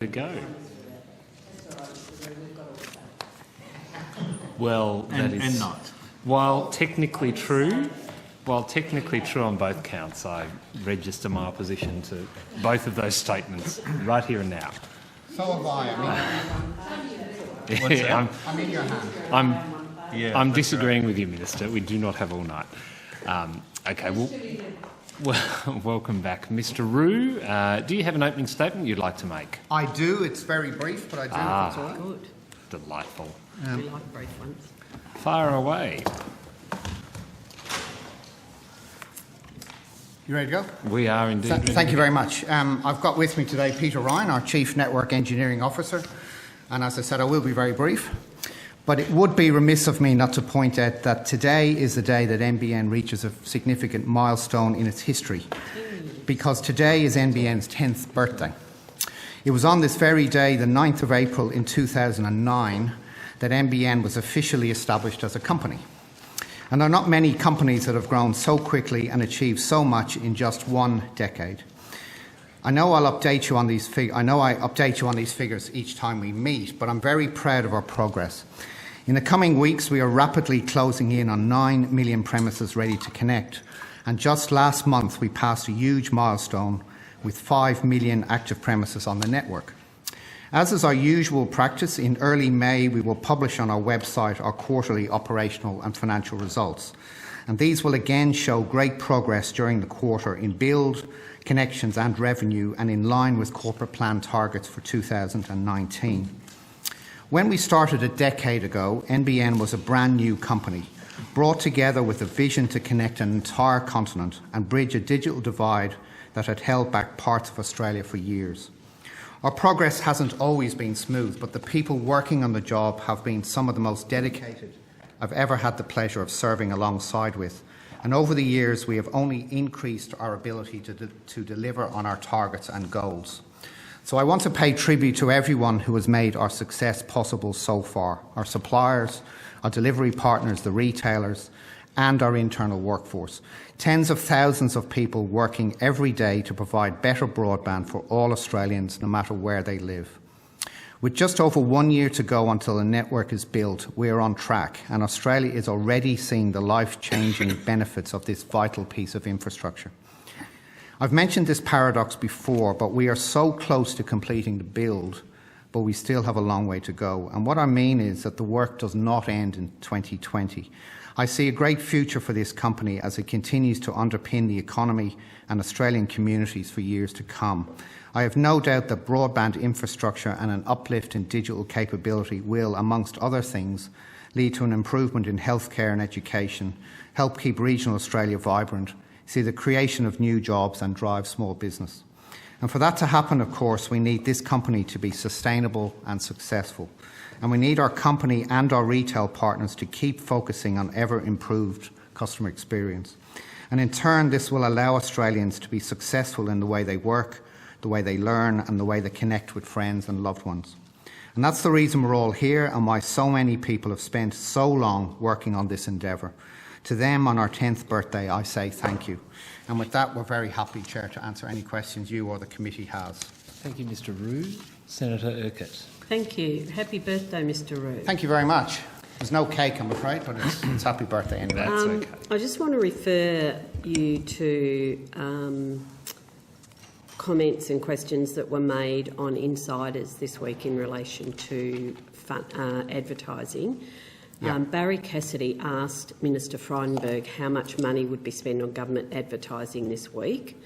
to go. Well, that is and not. While technically true on both counts, I register my opposition to both of those statements right here and now. So have I. What's that? I'm in your hand. I'm disagreeing with you, Minister. We do not have all night. Okay, well, welcome back. Mr. Rue, do you have an opening statement you'd like to make? I do. It's very brief, but I do. If it's all right. Good. Delightful. We like brief ones. Fire away. You ready to go? We are indeed. Thank you very much. I've got with me today Peter Ryan, our Chief Network Engineering Officer. And as I said, I will be very brief. But it would be remiss of me not to point out that today is the day that NBN reaches a significant milestone in its history, because today is NBN's 10th birthday. It was on this very day, the 9th of April in 2009, that NBN was officially established as a company. And there are not many companies that have grown so quickly and achieved so much in just one decade. I know I update you on these figures each time we meet, but I'm very proud of our progress. In the coming weeks, we are rapidly closing in on 9 million premises ready to connect. And just last month, we passed a huge milestone with 5 million active premises on the network. As is our usual practice, in early May, we will publish on our website our quarterly operational and financial results. And these will again show great progress during the quarter in build, connections and revenue, and in line with corporate plan targets for 2019. When we started a decade ago, NBN was a brand new company, brought together with a vision to connect an entire continent and bridge a digital divide that had held back parts of Australia for years. Our progress hasn't always been smooth, but the people working on the job have been some of the most dedicated I've ever had the pleasure of serving alongside with. And over the years, we have only increased our ability to deliver on our targets and goals. So I want to pay tribute to everyone who has made our success possible so far: our suppliers, our delivery partners, the retailers, and our internal workforce. Tens of thousands of people working every day to provide better broadband for all Australians, no matter where they live. With just over 1 year to go until the network is built, we are on track, and Australia is already seeing the life-changing benefits of this vital piece of infrastructure. I've mentioned this paradox before, but we are so close to completing the build, but we still have a long way to go. And what I mean is that the work does not end in 2020. I see a great future for this company as it continues to underpin the economy and Australian communities for years to come. I have no doubt that broadband infrastructure and an uplift in digital capability will, amongst other things, lead to an improvement in healthcare and education, help keep regional Australia vibrant, see the creation of new jobs and drive small business. And for that to happen, of course, we need this company to be sustainable and successful. And we need our company and our retail partners to keep focusing on ever-improved customer experience. And in turn, this will allow Australians to be successful in the way they work, the way they learn, and the way they connect with friends and loved ones. And that's the reason we're all here and why so many people have spent so long working on this endeavour. To them, on our 10th birthday, I say thank you. And with that, we're very happy, Chair, to answer any questions you or the committee has. Thank you, Mr. Rue. Senator Urquhart. Thank you. Happy birthday, Mr. Rue. Thank you very much. There's no cake, I'm afraid, but it's happy birthday anyway. That's okay. I just want to refer you to comments and questions that were made on Insiders this week in relation to advertising. Yeah. Barry Cassidy asked Minister Frydenberg how much money would be spent on government advertising this week.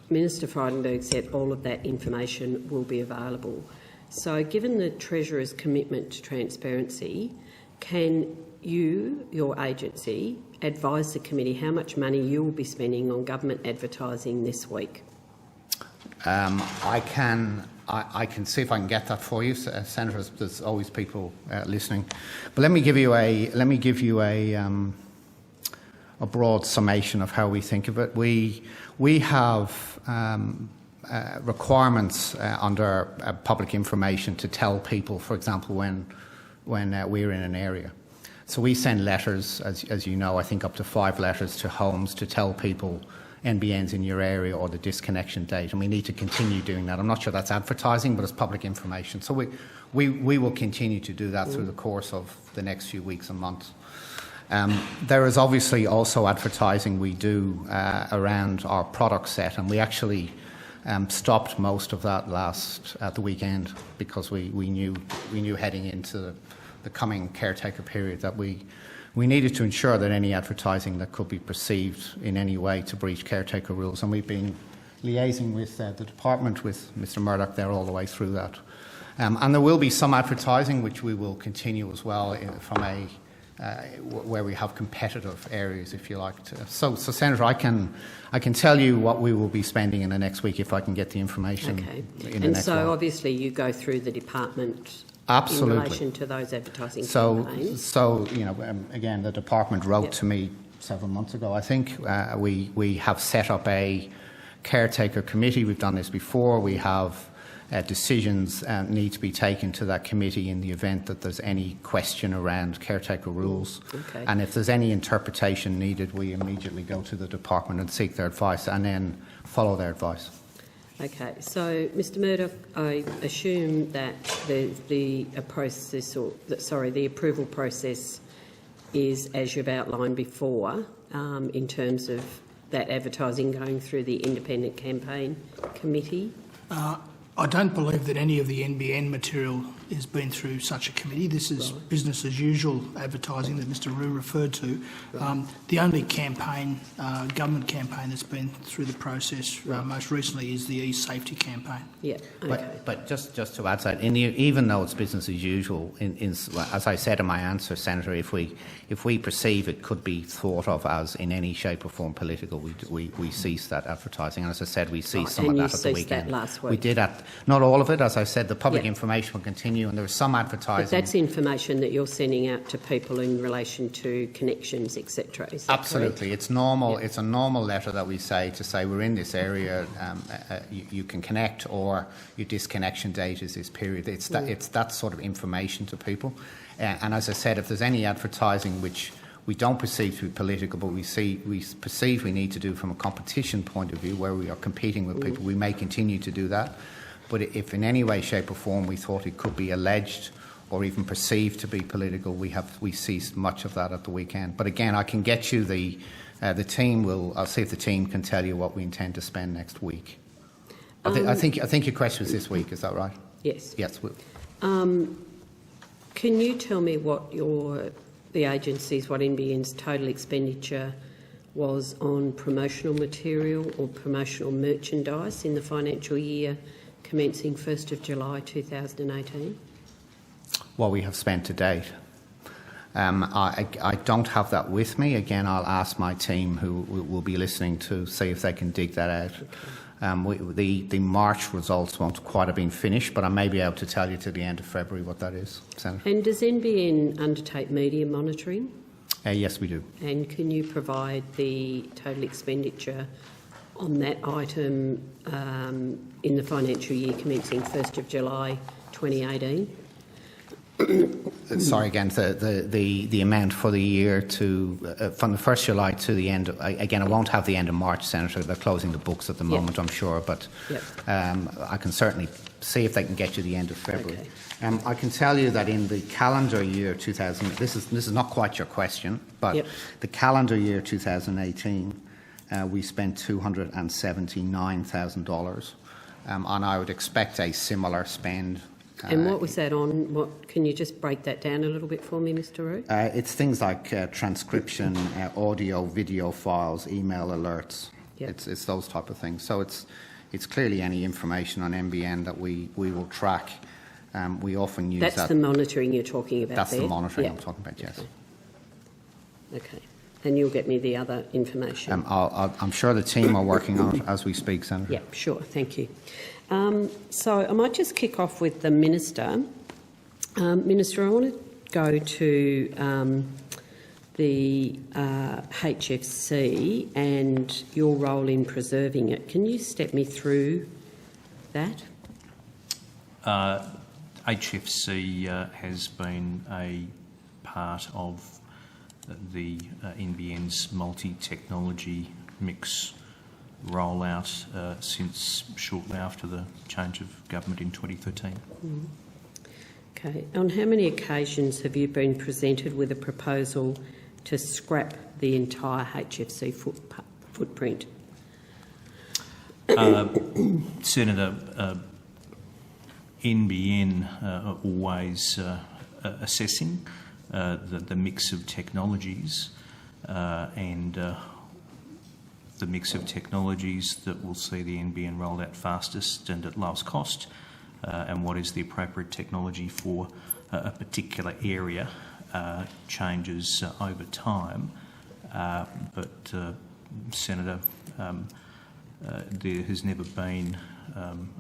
Minister Frydenberg said all of that information will be available. So given the Treasurer's commitment to transparency, can you, your agency, advise the committee how much money you will be spending on government advertising this week? I can see if I can get that for you, Senators. There's always people listening, but let me give you a broad summation of how we think of it. We have requirements under public information to tell people, for example, when we're in an area. So we send letters, as you know, I think up to 5 letters to homes to tell people NBNs in your area or the disconnection date, and we need to continue doing that. I'm not sure that's advertising, but it's public information. So we will continue to do that through the course of the next few weeks and months. There is obviously also advertising we do around our product set, and we actually stopped most of that at the weekend because we knew heading into the coming caretaker period that we needed to ensure that any advertising that could be perceived in any way to breach caretaker rules, and we've been liaising with the department, with Mr Murdoch there all the way through that. And there will be some advertising which we will continue as well from where we have competitive areas, if you like. So Senator, I can tell you what we will be spending in the next week if I can get the information. Okay. In the next so while. obviously you go through the department. Absolutely. In relation to those advertising campaigns. So again, the department wrote to me several months ago. I think we have set up a caretaker committee. We've done this before. We have decisions need to be taken to that committee in the event that there's any question around caretaker rules. Okay. And if there's any interpretation needed, we immediately go to the department and seek their advice, and then follow their advice. Okay, so Mr Murdoch, I assume that the approval process is as you've outlined before, in terms of that advertising going through the independent campaign committee. I don't believe that any of the NBN material has been through such a committee. This is business as usual advertising that Mr Rue referred to. The only campaign, government campaign that's been through the process most recently is the e-safety campaign. Yeah, okay. But just to add to that, even though it's business as usual, as I said in my answer, Senator, if we perceive it could be thought of as in any shape or form political, we cease that advertising. And as I said, we ceased some of that at the weekend. That last week. We did not all of it, as I said. The public information will continue, and there was some advertising. But that's information that you're sending out to people in relation to connections, etc. Absolutely, correct? it's normal. Yeah. It's a normal letter that we say we're in this area. You can connect, or your disconnection date is this period. It's that sort of information to people. And as I said, if there's any advertising which we don't perceive to be political, but we perceive we need to do from a competition point of view, where we are competing with people, we may continue to do that. But if in any way, shape or form we thought it could be alleged or even perceived to be political, we ceased much of that at the weekend. But again, I can get you the team will. I'll see if the team can tell you what we intend to spend next week. I think your question was this week. Is that right? Yes. Yes. Can you tell me what the agency's, what NBN's total expenditure was on promotional material or promotional merchandise in the financial year commencing 1st of July 2018? What we have spent to date. I don't have that with me. Again, I'll ask my team who will be listening to see if they can dig that out. Okay. The March results won't quite have been finished, but I may be able to tell you to the end of February what that is, Senator. And does NBN undertake media monitoring? Yes, we do. And can you provide the total expenditure on that item in the financial year commencing 1st of July 2018? Sorry, again, the amount for the year from the 1st July to the end. Again, I won't have the end of March, Senator. They're closing the books at the moment, I'm sure, but I can certainly see if they can get you the end of February. Okay. I can tell you that in the calendar year 2000, this is not quite your question, but the calendar year 2018, we spent $279,000, and I would expect a similar spend. And what was that on? Can you just break that down a little bit for me, Mr. Roux? It's things like transcription, audio, video files, email alerts. Yep. It's those type of things. So it's clearly any information on NBN that we will track. We often use that. That's the monitoring you're talking about. That's there? the monitoring I'm talking about. Yes. Okay. And you'll get me the other information. I'm sure the team are working on it as we speak, Senator. Yeah, sure. Thank you. So I might just kick off with the Minister. Minister, I want to go to the HFC and your role in preserving it. Can you step me through that? HFC has been a part of the NBN's multi-technology mix rollout since shortly after the change of government in 2013. Okay. On how many occasions have you been presented with a proposal to scrap the entire HFC footprint? Senator, NBN are always assessing the mix of technologies and the mix of technologies that will see the NBN rolled out fastest and at lowest cost, and what is the appropriate technology for a particular area changes over time. But Senator, there has never been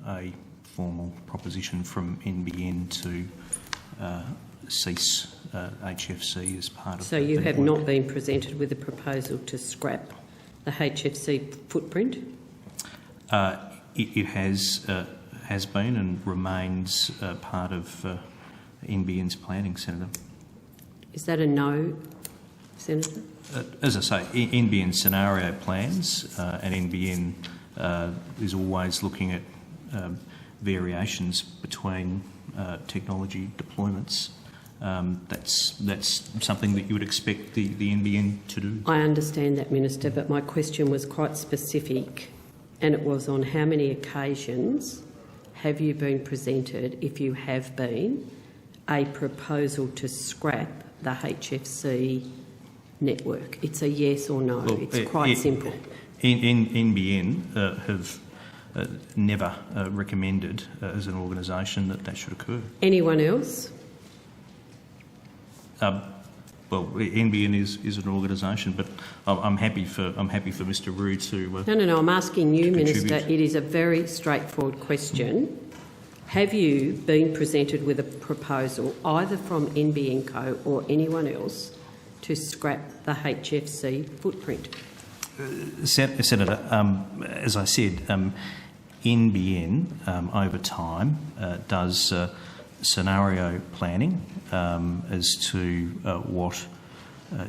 a formal proposition from NBN to cease HFC as part of. So you have not been presented with a proposal to scrap the HFC footprint? It has been and remains part of NBN's planning, Senator. Is that a no, Senator? As I say, NBN scenario plans and NBN is always looking at variations between technology deployments. That's something that you would expect the NBN to do. I understand that, Minister, but my question was quite specific, and it was on how many occasions have you been presented, if you have been, a proposal to scrap the HFC network? It's a yes or no. Well, it's quite simple. NBN have never recommended as an organisation that should occur. Anyone else? Well, NBN is an organisation, but I'm happy for Mr. Rue to. No. I'm asking you, Minister. contribute. It is a very straightforward question. Have you been presented with a proposal, either from NBN Co or anyone else, to scrap the HFC footprint? Senator, as I said, NBN over time does scenario planning as to what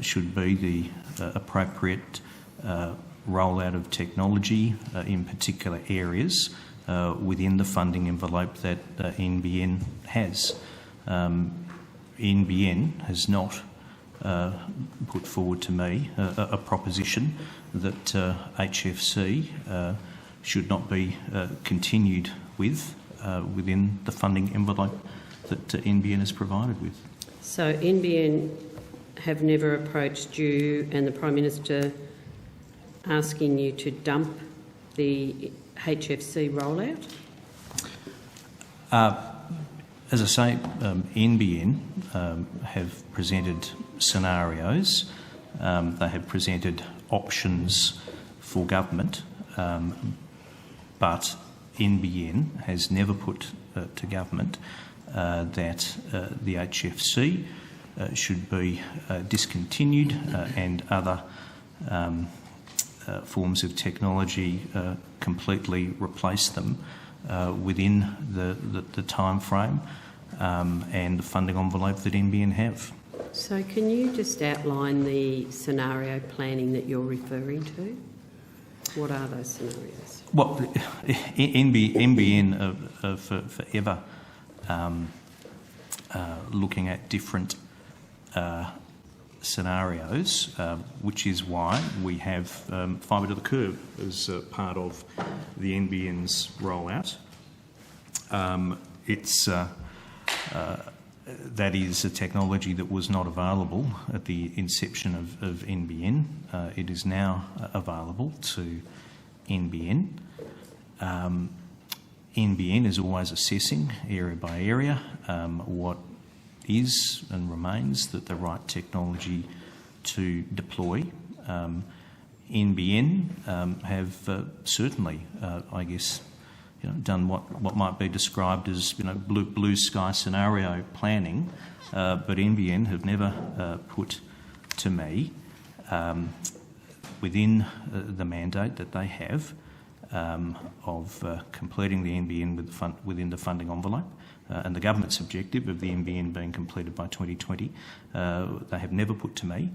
should be the appropriate rollout of technology in particular areas within the funding envelope that NBN has. NBN has not put forward to me a proposition that HFC should not be continued with within the funding envelope that NBN is provided with. So NBN have never approached you and the Prime Minister asking you to dump the HFC rollout? As I say, NBN have presented scenarios. They have presented options for government, but NBN has never put to government that the HFC should be discontinued and other forms of technology completely replace them within the time frame and the funding envelope that NBN have. So can you just outline the scenario planning that you're referring to? What are those scenarios? Well, NBN are forever looking at different scenarios, which is why we have fibre to the curb as part of the NBN's rollout. That is a technology that was not available at the inception of NBN. It is now available to NBN. NBN is always assessing area by area what is and remains the right technology to deploy. NBN have certainly, I guess, done what might be described as blue sky scenario planning, but NBN have never put to me within the mandate that they have of completing the NBN within the funding envelope and the government's objective of the NBN being completed by 2020. They have never put to me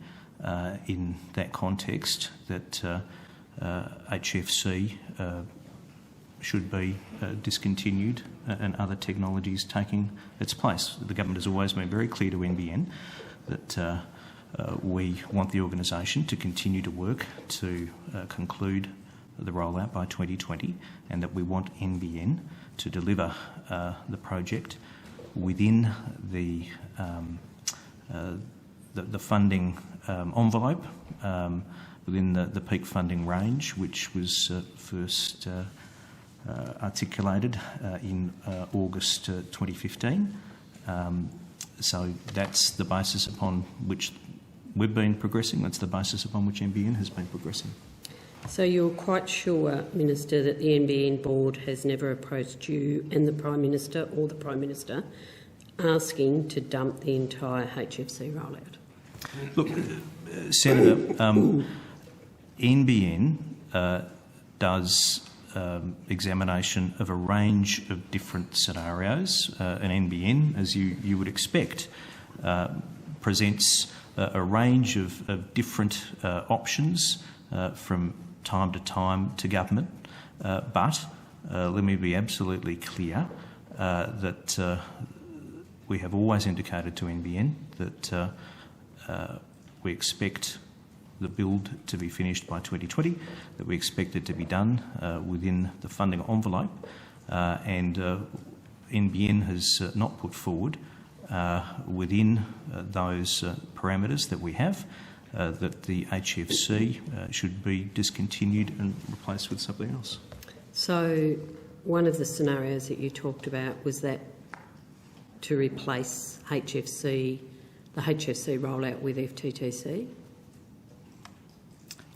in that context that HFC should be discontinued and other technologies taking its place. The government has always been very clear to NBN that we want the organisation to continue to work to conclude the rollout by 2020, and that we want NBN to deliver the project within the funding envelope, within the peak funding range, which was first articulated in August 2015. So that's the basis upon which we've been progressing. That's the basis upon which NBN has been progressing. So you're quite sure, Minister, that the NBN board has never approached you and the Prime Minister or the Prime Minister asking to dump the entire HFC rollout? Look, Senator, NBN does examination of a range of different scenarios. And NBN, as you would expect, presents a range of different options from time to time to government. But let me be absolutely clear that we have always indicated to NBN that we expect the build to be finished by 2020, that we expect it to be done within the funding envelope, and NBN has not put forward within those parameters that we have that the HFC should be discontinued and replaced with something else. So one of the scenarios that you talked about was that to replace the HFC rollout with FTTC?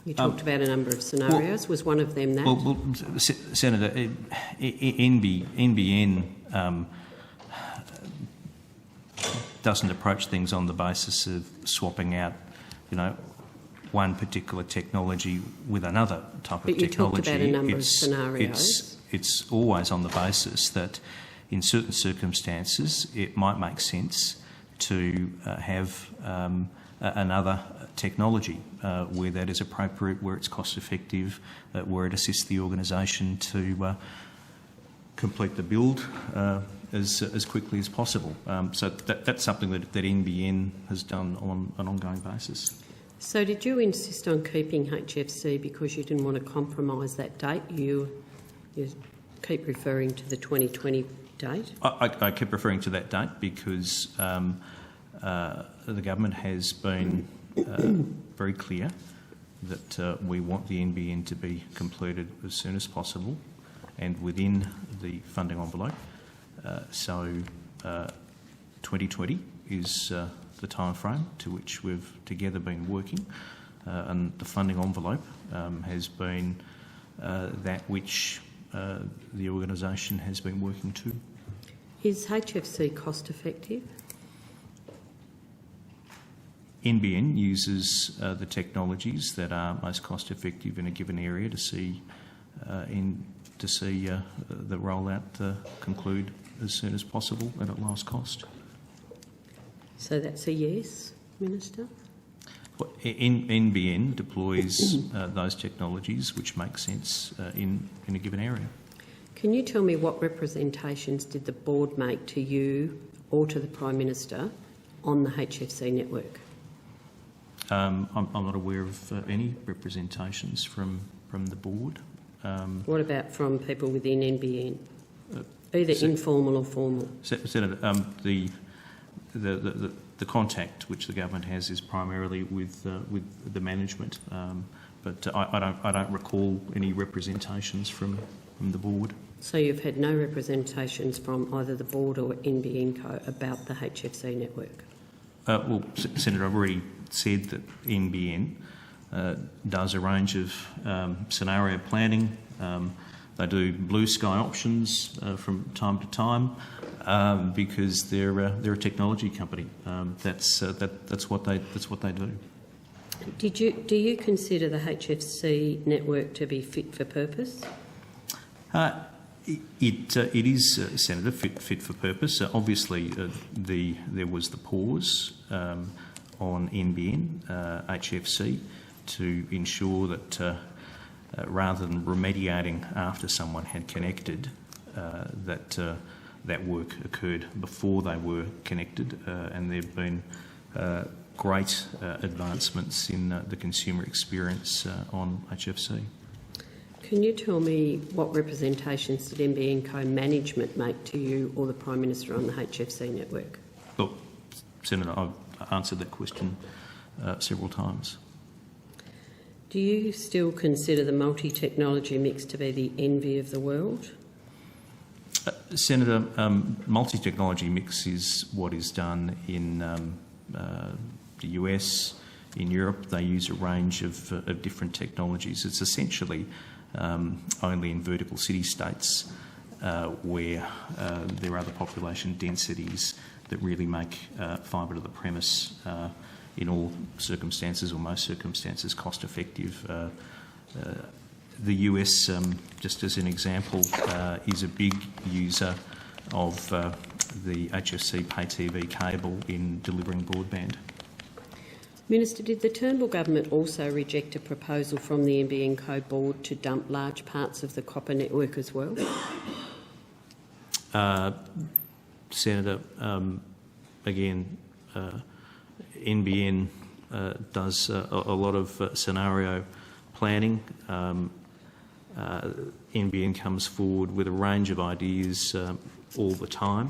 You talked about a number of scenarios. Was one of them that? Well, Senator, NBN doesn't approach things on the basis of swapping out, one particular technology with another type of technology. But you talked about a number of scenarios. It's always on the basis that in certain circumstances it might make sense to have another technology where that is appropriate, where it's cost effective, where it assists the organisation to complete the build as quickly as possible. So that's something that NBN has done on an ongoing basis. So did you insist on keeping HFC because you didn't want to compromise that date? You keep referring to the 2020 date? I kept referring to that date because the government has been very clear that we want the NBN to be completed as soon as possible and within the funding envelope. So 2020 is the time frame to which we've together been working, and the funding envelope has been that which the organisation has been working to. Is HFC cost effective? NBN uses the technologies that are most cost effective in a given area to see the rollout conclude as soon as possible and at lowest cost. So that's a yes, Minister? Well, NBN deploys those technologies which make sense in a given area. Can you tell me what representations did the board make to you or to the Prime Minister on the HFC network? I'm not aware of any representations from the board. What about from people within NBN, either informal or formal? Senator, the contact which the government has is primarily with the management, but I don't recall any representations from the board. So you've had no representations from either the board or NBN Co about the HFC network? Well, Senator, I've already said that NBN does a range of scenario planning. They do blue sky options from time to time because they're a technology company. That's what they do. Do you consider the HFC network to be fit for purpose? It is, Senator, fit for purpose. Obviously, there was the pause on NBN HFC to ensure that rather than remediating after someone had connected, that work occurred before they were connected, and there have been great advancements in the consumer experience on HFC. Can you tell me what representations did NBN co-management make to you or the Prime Minister on the HFC network? Look, Senator, I've answered that question several times. Do you still consider the multi-technology mix to be the envy of the world? Senator, multi-technology mix is what is done in the US, in Europe. They use a range of different technologies. It's essentially only in vertical city-states where there are the population densities that really make fibre to the premise in all circumstances or most circumstances cost effective. The US, just as an example, is a big user of the HFC pay TV cable in delivering broadband. Minister, did the Turnbull government also reject a proposal from the NBN Co board to dump large parts of the copper network as well? Senator, again, NBN does a lot of scenario planning. NBN comes forward with a range of ideas all the time.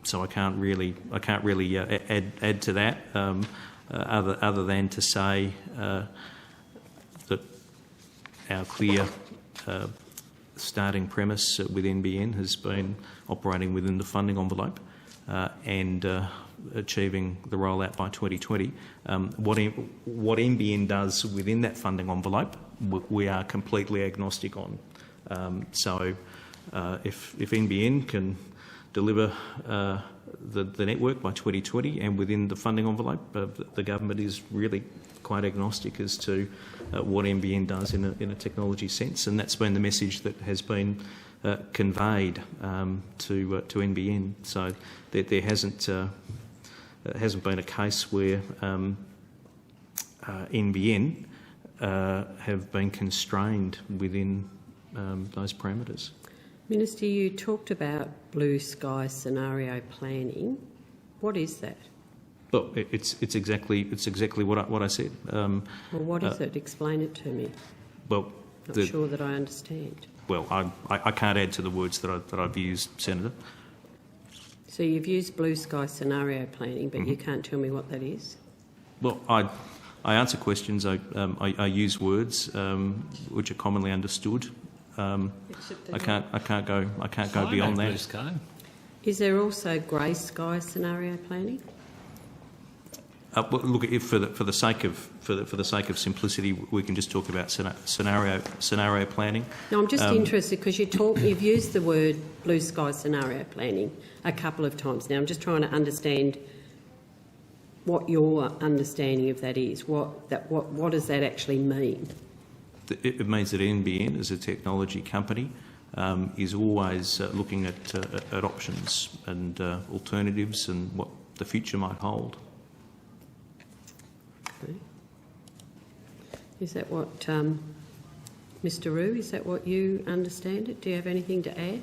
So I can't really add to that, other than to say that our clear starting premise with NBN has been operating within the funding envelope and achieving the rollout by 2020. What NBN does within that funding envelope, we are completely agnostic on. So if NBN can deliver the network by 2020 and within the funding envelope, the government is really quite agnostic as to what NBN does in a technology sense, and that's been the message that has been conveyed to NBN. So there hasn't been a case where NBN have been constrained within those parameters. Minister, you talked about blue sky scenario planning. What is that? Well, it's exactly what I said. Well, what is it? Explain it to me. Well, Not sure that I understand. Well, I can't add to the words that I've used, Senator. So you've used blue sky scenario planning, but you can't tell me what that is? Well, I answer questions. I use words which are commonly understood. I can't go beyond that. Blue sky. Is there also grey sky scenario planning? Well, look, if for the sake of simplicity, we can just talk about scenario planning. No, I'm just interested because you've used the word blue sky scenario planning a couple of times now. I'm just trying to understand what your understanding of that is. What does that actually mean? It means that NBN, as a technology company, is always looking at options and alternatives and what the future might hold. Okay. Is that what, Mr Rue, is that what you understand it? Do you have anything to add?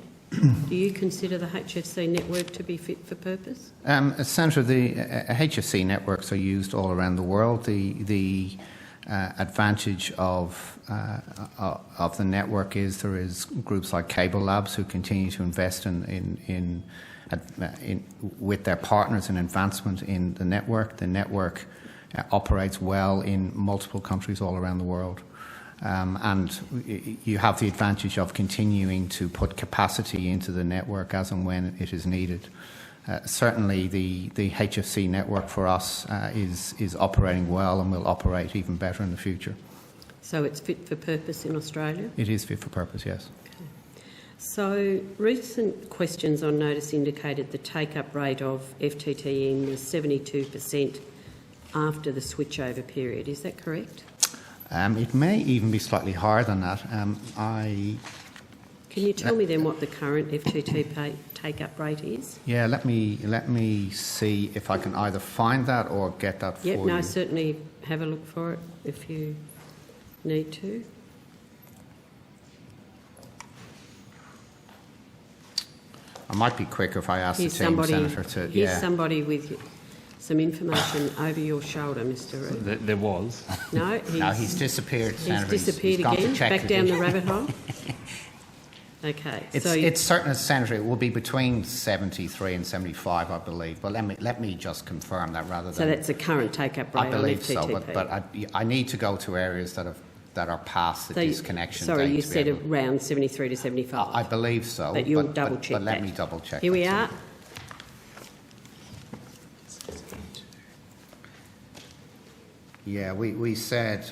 Do you consider the HFC network to be fit for purpose? Senator, the HFC networks are used all around the world. The advantage of the network is there is groups like Cable Labs who continue to invest in with their partners in advancement in the network. The network operates well in multiple countries all around the world. And you have the advantage of continuing to put capacity into the network as and when it is needed. Certainly the HFC network for us is operating well and will operate even better in the future. So it's fit for purpose in Australia? It is fit for purpose, yes. Okay. So recent questions on notice indicated the take-up rate of FTTN was 72% after the switchover period. Is that correct? It may even be slightly higher than that. Can you tell me then what the current FTTP take-up rate is? Yeah, let me see if I can either find that or get that for you. No, certainly have a look for it if you... need to? I might be quicker if I ask the Here's team, Senator, to... Here's somebody with some information over your shoulder, Mr. Roux. There was. No, he's disappeared, Senator. He's disappeared gone to again, check back it. down the rabbit hole. Okay, It's certain, Senator, it will be between 73 and 75, I believe. But let me just confirm that rather than... So that's the current take-up rate I believe on so, FTTP. but I need to go to areas that are past the disconnection sorry, date. you said around 73 to 75. I believe so. But you'll double-check But let that. me double-check. Here we that, are. Senator. Yeah, we said...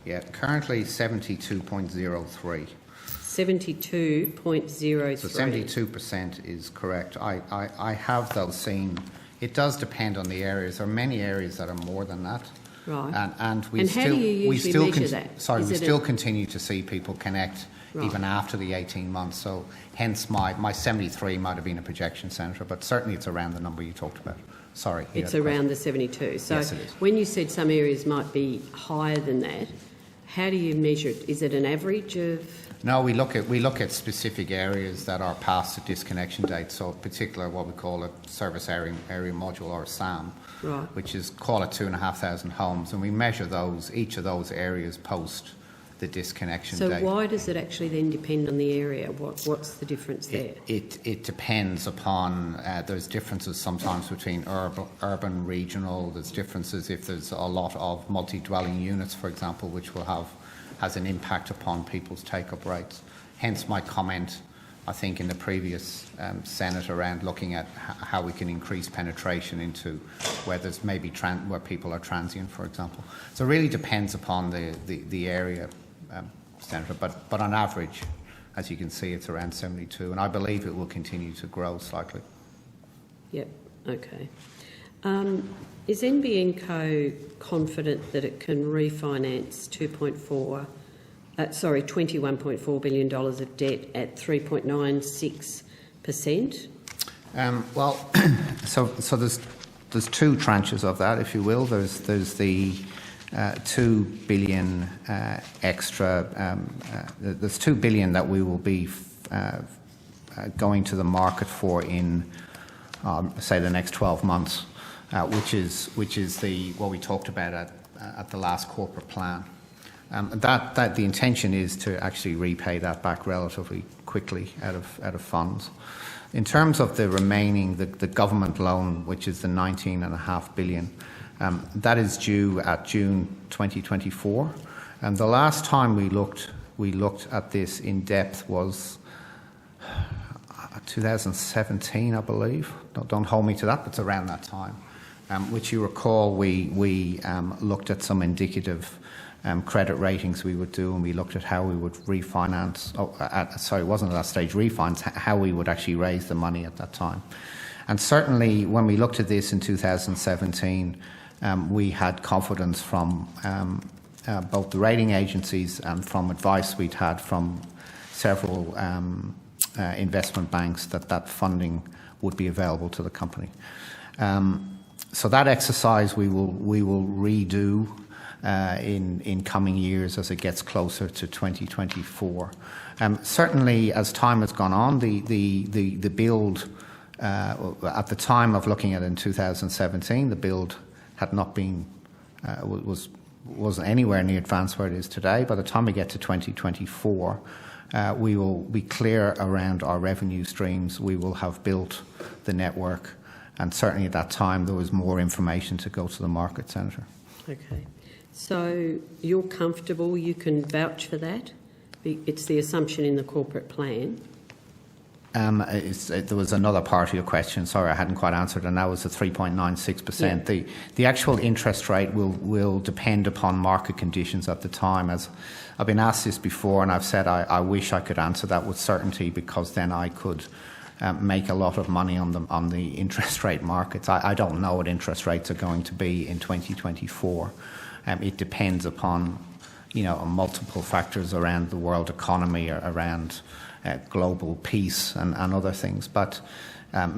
Yeah, currently 72.03. 72.03. So 72% is correct. I have though seen, it does depend on the areas. There are many areas that are more than that. Right. And we And still, how do you we usually still measure that? Sorry, Is we it still continue to see people connect Right. even after the 18 months. So hence my 73 might have been a projection, Senator, but certainly it's around the number you talked about. Sorry. It's around the 72. So Yes, it is. when you said some areas might be higher than that, how do you measure it? Is it an average of... No, we look at specific areas that are past the disconnection date. So, particular what we call a service area module or SAM, Right. which is call it 2,500 homes, and we measure each of those areas post the disconnection So date. why does it actually then depend on the area? What's the difference there? It depends upon, there's differences sometimes between urban, regional, there's differences if there's a lot of multi-dwelling units, for example, which has an impact upon people's take-up rates. Hence my comment, I think, in the previous Senate around looking at how we can increase penetration into where there's maybe where people are transient, for example. So it really depends upon the area, Senator, but on average, as you can see, it's around 72, and I believe it will continue to grow slightly. Yep, okay. Is NBN Co confident that it can refinance $21.4 billion of debt at 3.96%? Well, so there's two tranches of that, if you will. There's the 2 billion extra. There's 2 billion that we will be going to the market for in, say, the next 12 months, which is what we talked about at the last corporate plan. That the intention is to actually repay that back relatively quickly out of funds. In terms of the remaining, the government loan, which is the 19.5 billion, that is due at June 2024. And the last time we looked at this in depth was 2017, I believe. Don't hold me to that, but it's around that time. Which you recall we looked at some indicative credit ratings we would do, and we looked at how we would refinance. It wasn't at that stage refinance, how we would actually raise the money at that time. And certainly when we looked at this in 2017, we had confidence from both the rating agencies and from advice we'd had from several investment banks that funding would be available to the company. So that exercise we will redo in coming years as it gets closer to 2024. Certainly, as time has gone on, the build at the time of looking at it in 2017, the build had not been wasn't anywhere near advanced where it is today. By the time we get to 2024, we will be clear around our revenue streams. We will have built the network. And certainly at that time, there was more information to go to the market, Senator. Okay. So you're comfortable, you can vouch for that? It's the assumption in the corporate plan. There was another part of your question, sorry, I hadn't quite answered, and that was the 3.96%. Yeah. The actual interest rate will depend upon market conditions at the time. As I've been asked this before, and I've said I wish I could answer that with certainty, because then I could make a lot of money on the interest rate markets. I don't know what interest rates are going to be in 2024. It depends upon, multiple factors around the world economy, or around global peace and other things. But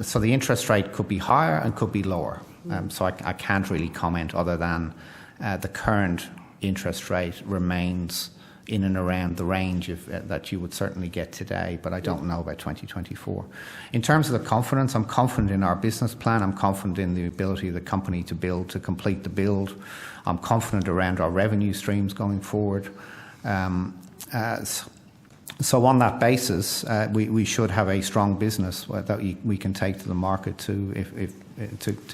so the interest rate could be higher and could be lower. So I can't really comment other than the current interest rate remains in and around the range that you would certainly get today, but I don't know about 2024. In terms of the confidence, I'm confident in our business plan. I'm confident in the ability of the company to complete the build. I'm confident around our revenue streams going forward. So on that basis, we should have a strong business that we can take to the market to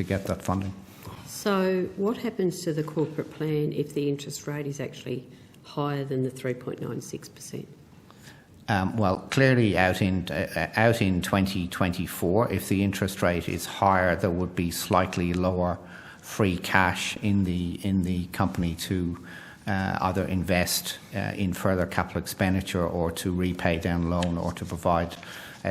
get that funding. So what happens to the corporate plan if the interest rate is actually higher than the 3.96%? Well, clearly out in 2024, if the interest rate is higher, there would be slightly lower free cash in the company to either invest in further capital expenditure or to repay down loan or to provide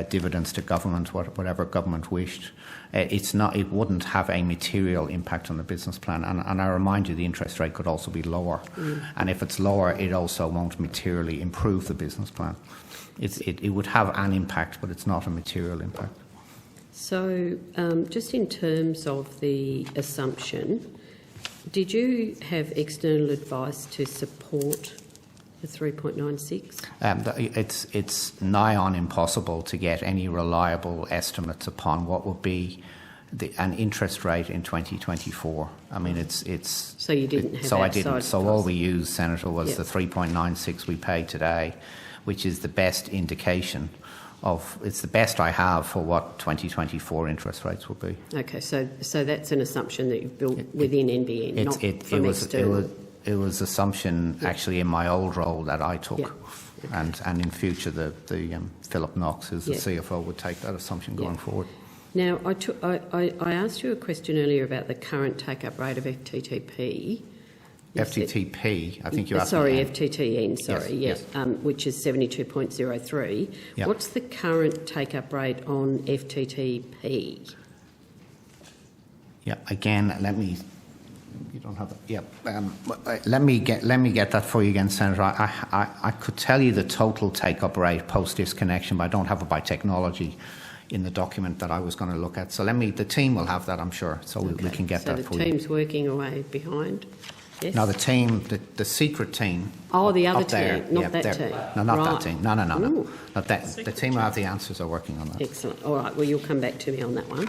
dividends to government, whatever government wished. It wouldn't have a material impact on the business plan. And I remind you, the interest rate could also be lower. And if it's lower, it also won't materially improve the business plan. It would have an impact, but it's not a material impact. So just in terms of the assumption, did you have external advice to support the 3.96? It's nigh on impossible to get any reliable estimates upon what would be an interest rate in 2024. I mean, it's. So you didn't have. So I didn't. So all we used, Senator, was the 3.96 we paid today, which is the best indication of. It's the best I have for what 2024 interest rates will be. Okay, so that's an assumption that you've built within NBN, not from external. It was assumption actually in my old role that I took, Okay. and in future the Philip Knox, who's the CFO, would take that assumption going forward. Now, I asked you a question earlier about the current take-up rate of FTTP. FTTP, I think you asked. Sorry, FTTN. Sorry, yes. Which is 72.03. Yep. What's the current take-up rate on FTTP? Yeah. Again, let me. You don't have that. Yeah. Let me get that for you again, Senator. I could tell you the total take-up rate post disconnection, but I don't have it by technology in the document that I was going to look at. So the team will have that, I'm sure. So we can get that for you. So the team's working away behind. Yes? No, the team, the secret team. Oh, the other team, not that team. No, not that team. No. Ooh. Not that. The team who have the answers are working on that. Excellent. All right. Well, you'll come back to me on that one.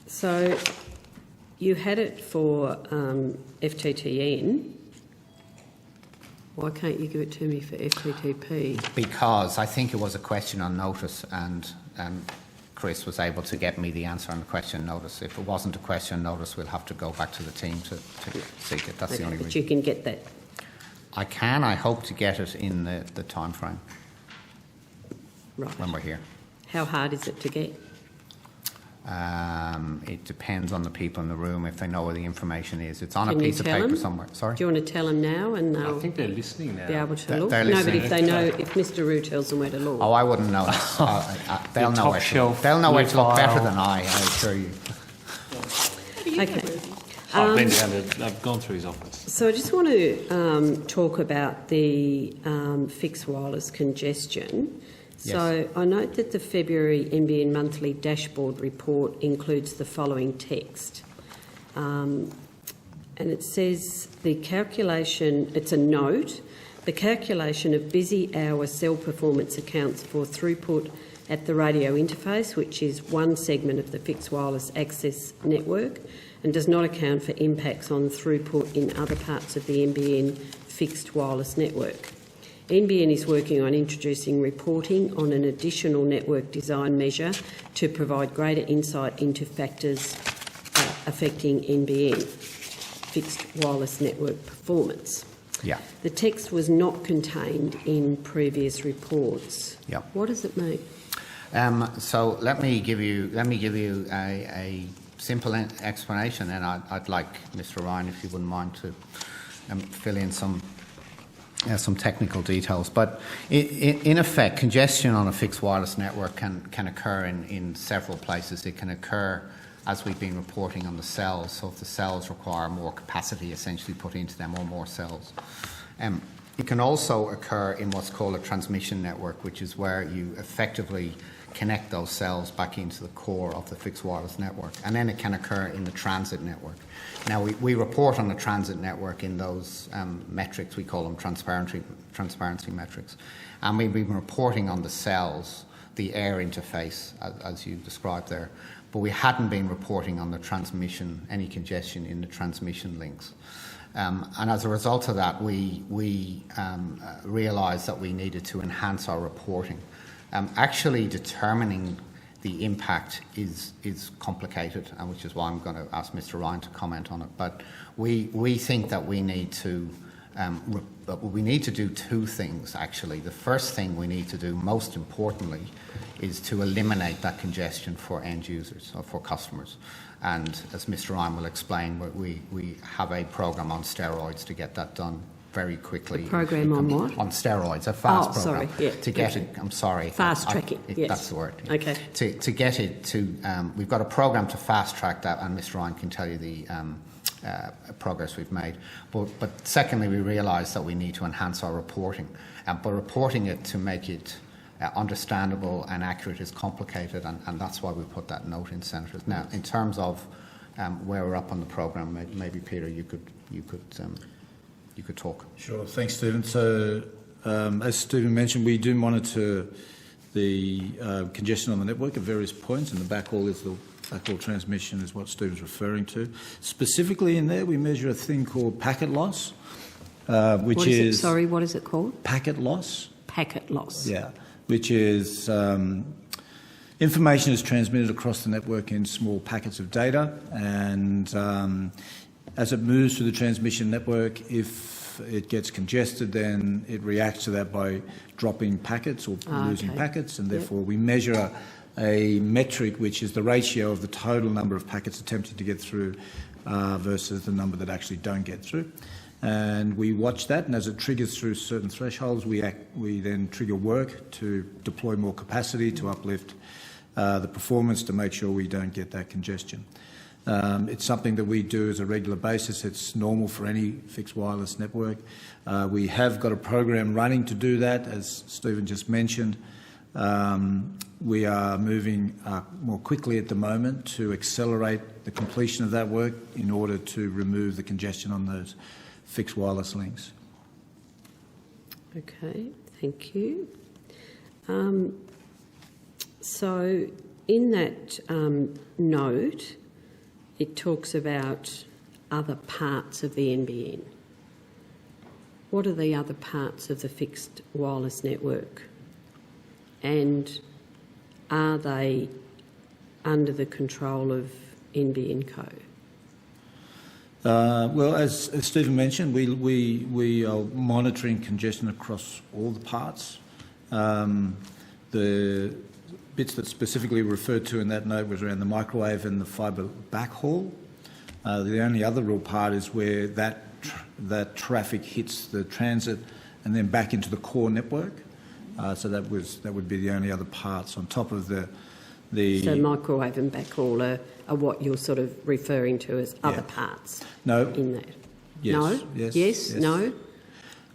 So you had it for FTTN. Why can't you give it to me for FTTP? Because I think it was a question on notice, and Chris was able to get me the answer on the question notice. If it wasn't a question notice, we'll have to go back to the team to seek it. That's the only reason. But you can get that. I can. I hope to get it in the time frame. Right. When we're here. How hard is it to get? It depends on the people in the room if they know where the information is. It's on Can a piece of you tell paper them? somewhere. Sorry. Do you want to tell them now, and I they'll think they're listening now. be able to They're look? listening. No, but if they know, if Mr. Rue tells them where to look. Oh, I wouldn't know. They'll know where to look. They'll know where to look better than I assure you. Okay. I've gone through his office. So I just want to talk about the fixed wireless congestion. Yes. So I note that the February NBN monthly dashboard report includes the following text. And it says the calculation, it's a note, the calculation of busy hour cell performance accounts for throughput at the radio interface, which is one segment of the fixed wireless access network, and does not account for impacts on throughput in other parts of the NBN fixed wireless network. NBN is working on introducing reporting on an additional network design measure to provide greater insight into factors affecting NBN fixed wireless network performance. Yeah. The text was not contained in previous reports. Yeah. What does it mean? So let me give you a simple explanation, and I'd like Mr. Ryan, if you wouldn't mind, to fill in some technical details. But in effect, congestion on a fixed wireless network can occur in several places. It can occur, as we've been reporting, on the cells. So if the cells require more capacity essentially put into them, or more cells. It can also occur in what's called a transmission network, which is where you effectively connect those cells back into the core of the fixed wireless network. And then it can occur in the transit network. Now, we report on the transit network in those metrics. We call them transparency metrics. And we've been reporting on the cells, the air interface, as you described there. But we hadn't been reporting on the transmission, any congestion in the transmission links. And as a result of that, we realised that we needed to enhance our reporting. Actually determining the impact is complicated, and which is why I'm going to ask Mr. Ryan to comment on it. But we think that we need to do two things, actually. The first thing we need to do, most importantly, is to eliminate that congestion for end users or for customers. And as Mr. Ryan will explain, we have a program on steroids to get that done very quickly. A program on what? On steroids, a fast program. Sorry, yeah. To get it, I'm sorry. Fast tracking, yes. That's the word. Yeah. Okay. To get it to, we've got a program to fast track that, and Mr. Ryan can tell you the progress we've made. But secondly, we realised that we need to enhance our reporting. But reporting it to make it understandable and accurate is complicated, and that's why we put that note in, Senators. Now, in terms of where we're up on the programme, maybe Peter, you could talk. Sure. Thanks, Stephen. So, as Stephen mentioned, we do monitor the congestion on the network at various points, and the backhaul transmission is what Stephen's referring to. Specifically in there, we measure a thing called packet loss, which is... Sorry, what is it called? Packet loss. Packet loss. Yeah, which is information is transmitted across the network in small packets of data, and as it moves through the transmission network, if it gets congested, then it reacts to that by dropping packets or losing packets, and therefore we measure a metric which is the ratio of the total number of packets attempting to get through versus the number that actually don't get through. And we watch that, and as it triggers through certain thresholds, we then trigger work to deploy more capacity to uplift the performance to make sure we don't get that congestion. It's something that we do as a regular basis. It's normal for any fixed wireless network. We have got a program running to do that, as Stephen just mentioned. We are moving more quickly at the moment to accelerate the completion of that work in order to remove the congestion on those fixed wireless links. Okay, thank you. So in that note, it talks about other parts of the NBN. What are the other parts of the fixed wireless network? And are they under the control of NBN Co? Well, as Stephen mentioned, we are monitoring congestion across all the parts. The bits that specifically referred to in that note was around the microwave and the fibre backhaul. The only other real part is where that traffic hits the transit and then back into the core network. So that would be the only other parts on top of the. So microwave and backhaul are what you're sort of referring to as other parts. No. In that. Yes. No. Yes. No.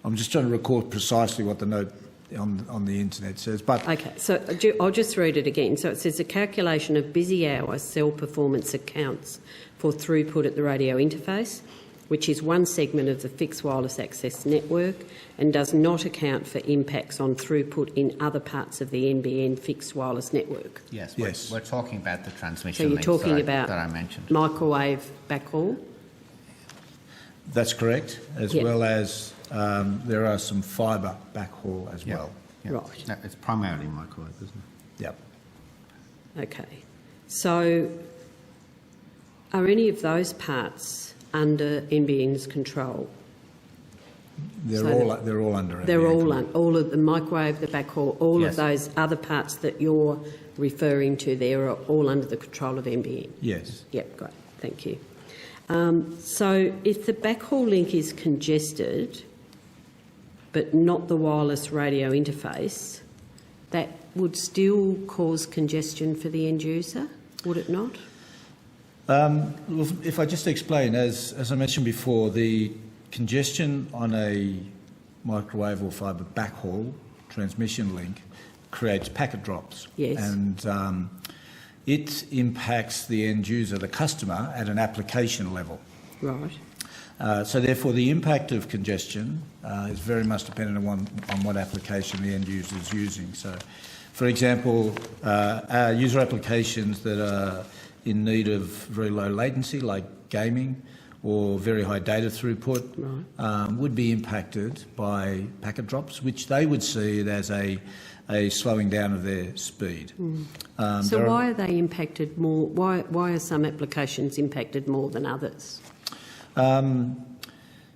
I'm just trying to record precisely what the note on the internet says, but okay. So I'll just read it again. So it says a calculation of busy hour cell performance accounts for throughput at the radio interface, which is one segment of the fixed wireless access network, and does not account for impacts on throughput in other parts of the NBN fixed wireless network. Yes. We're talking about the transmission. So you're talking about that I mentioned. Microwave backhaul. That's correct, as well as there are some fibre backhaul as well. Yep. Right. No, it's primarily microwave, isn't it? Yep. Okay. So are any of those parts under NBN's control? They're all under NBN. They're all of the microwave, the backhaul, all Yes. of those other parts that you're referring to there are all under the control of NBN? Yes. Yep, great. Thank you. So if the backhaul link is congested but not the wireless radio interface, that would still cause congestion for the end user, would it not? Well, if I just explain, as I mentioned before, the congestion on a microwave or fibre backhaul transmission link creates packet drops. Yes. And it impacts the end user, the customer, at an application level. Right. So therefore, the impact of congestion is very much dependent on what application the end user is using. So, for example, our user applications that are in need of very low latency, like gaming, or very high data throughput, would be impacted by packet drops, which they would see it as a slowing down of their speed. So why are they impacted more? Why are some applications impacted more than others?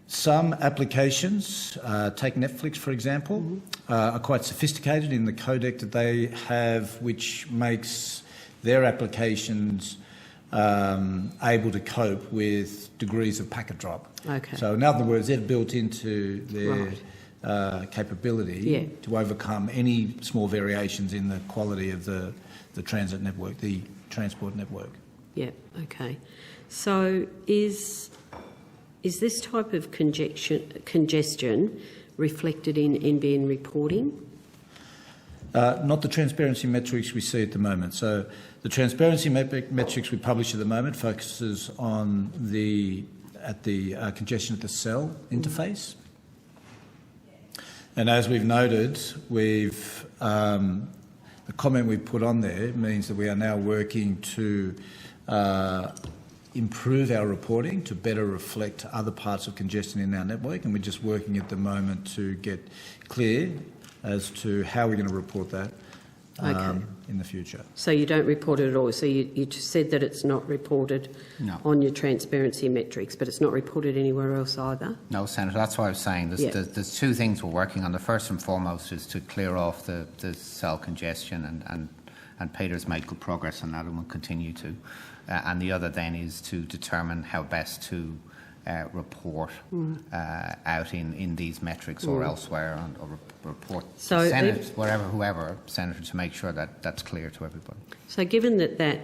Some applications, take Netflix for example, are quite sophisticated in the codec that they have, which makes their applications able to cope with degrees of packet drop. Okay. So in other words, they've built into their capability to overcome any small variations in the quality of the transit network, the transport network. Yeah, okay. So is this type of congestion reflected in NBN reporting? Not the transparency metrics we see at the moment. So the transparency metrics we publish at the moment focuses on the congestion at the cell interface. And as we've noted, the comment we've put on there means that we are now working to improve our reporting to better reflect other parts of congestion in our network, and we're just working at the moment to get clear as to how we're going to report that in the future. So you don't report it at all. So you just said that it's not reported on your transparency metrics, but it's not reported anywhere else either? No, Senator, that's what I was saying. There's two things we're working on. The first and foremost is to clear off the cell congestion, and Peter's made good progress on that and will continue to. And the other then is to determine how best to report out in these metrics or elsewhere, or report so to Senate, whoever, Senator, to make sure that that's clear to everybody. So given that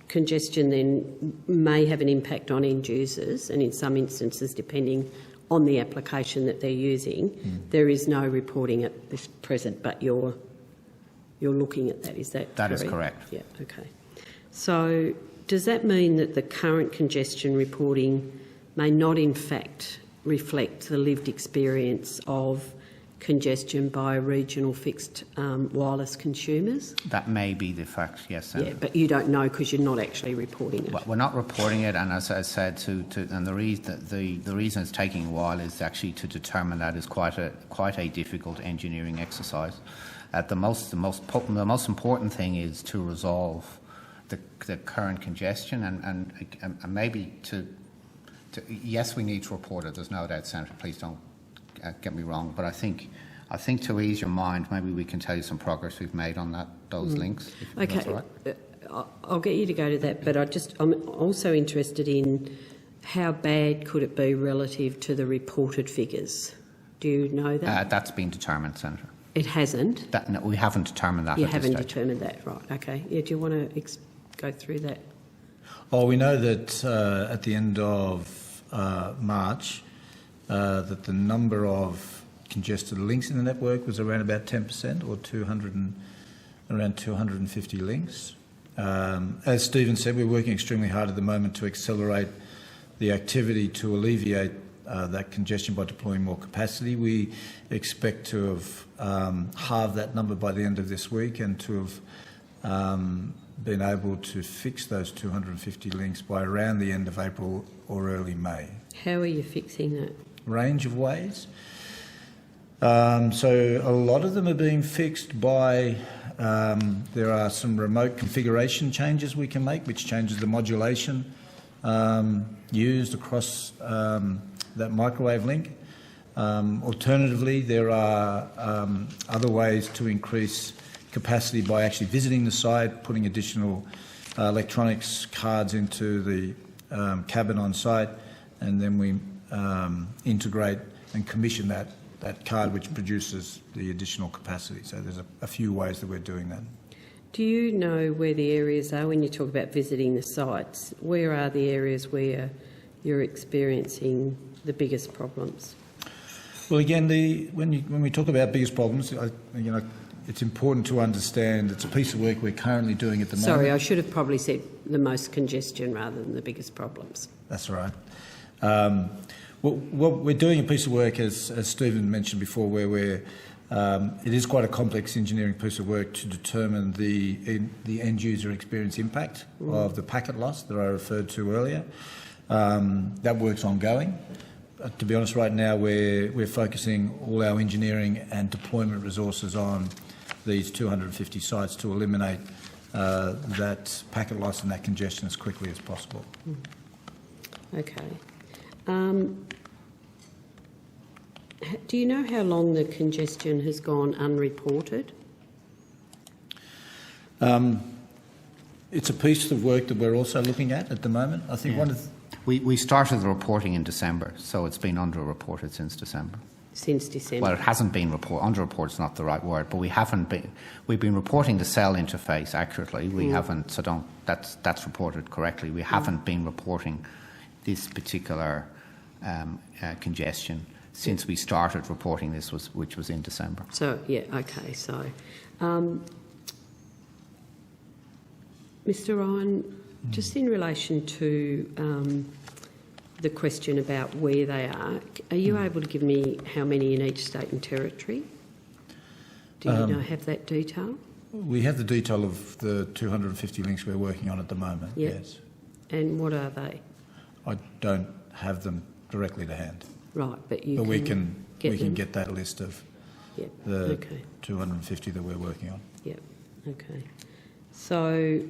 congestion then may have an impact on end users, and in some instances, depending on the application that they're using, there is no reporting at this present, but you're looking at that, is that correct? That is correct. Yeah, okay. So does that mean that the current congestion reporting may not in fact reflect the lived experience of congestion by regional fixed wireless consumers? That may be the fact, yes, Senator. Yeah, but you don't know because you're not actually reporting it. Well, we're not reporting it, and as I said, and the reason it's taking a while is actually to determine that is quite a difficult engineering exercise. The most important thing is to resolve the current congestion, and maybe yes, we need to report it. There's no doubt, Senator. Please don't get me wrong, but I think to ease your mind, maybe we can tell you some progress we've made on those links. If that's all right. I'll get you to go to that, but I'm also interested in how bad could it be relative to the reported figures. Do you know that? That's been determined, Senator. It hasn't? No, we haven't determined that. You at haven't this stage. determined that, right? Okay. Yeah. Do you want to go through that? Oh, we know that at the end of March, that the number of congested links in the network was around about 10%, or around 250 links. As Stephen said, we're working extremely hard at the moment to accelerate the activity to alleviate that congestion by deploying more capacity. We expect to have halved that number by the end of this week, and to have been able to fix those 250 links by around the end of April or early May. How are you fixing that? Range of ways. So a lot of them are being fixed by, there are some remote configuration changes we can make, which changes the modulation used across that microwave link. Alternatively, there are other ways to increase capacity by actually visiting the site, putting additional electronics cards into the cabin on site, and then we integrate and commission that card, which produces the additional capacity. So there's a few ways that we're doing that. Do you know where the areas are when you talk about visiting the sites? Where are the areas where you're experiencing the biggest problems? Well, again, when we talk about biggest problems, it's important to understand it's a piece of work we're currently doing at the moment. Sorry, I should have probably said the most congestion rather than the biggest problems. That's all right. What we're doing a piece of work, as Stephen mentioned before, where it is quite a complex engineering piece of work to determine the end user experience impact of the packet loss that I referred to earlier. That work's ongoing. To be honest, right now we're focusing all our engineering and deployment resources on these 250 sites to eliminate that packet loss and that congestion as quickly as possible. Okay. Do you know how long the congestion has gone unreported? It's a piece of work that we're also looking at the moment. I think one of We started the reporting in December, so it's been underreported since December. Since December? Well, it hasn't been underreported is not the right word, but we've been reporting the cell interface accurately. We haven't, so that's reported correctly. We haven't been reporting this particular congestion since we started reporting this, which was in December. So, yeah, okay, so... Mr Ryan, just in relation to the question about where they are you able to give me how many in each state and territory? Do you have that detail? We have the detail of the 250 links we're working on at the moment, Yep. yes. And what are they? I don't have them directly to hand. Right, but we can them? get that list of Yep. the Okay. 250 that we're working on. Yep. Okay. So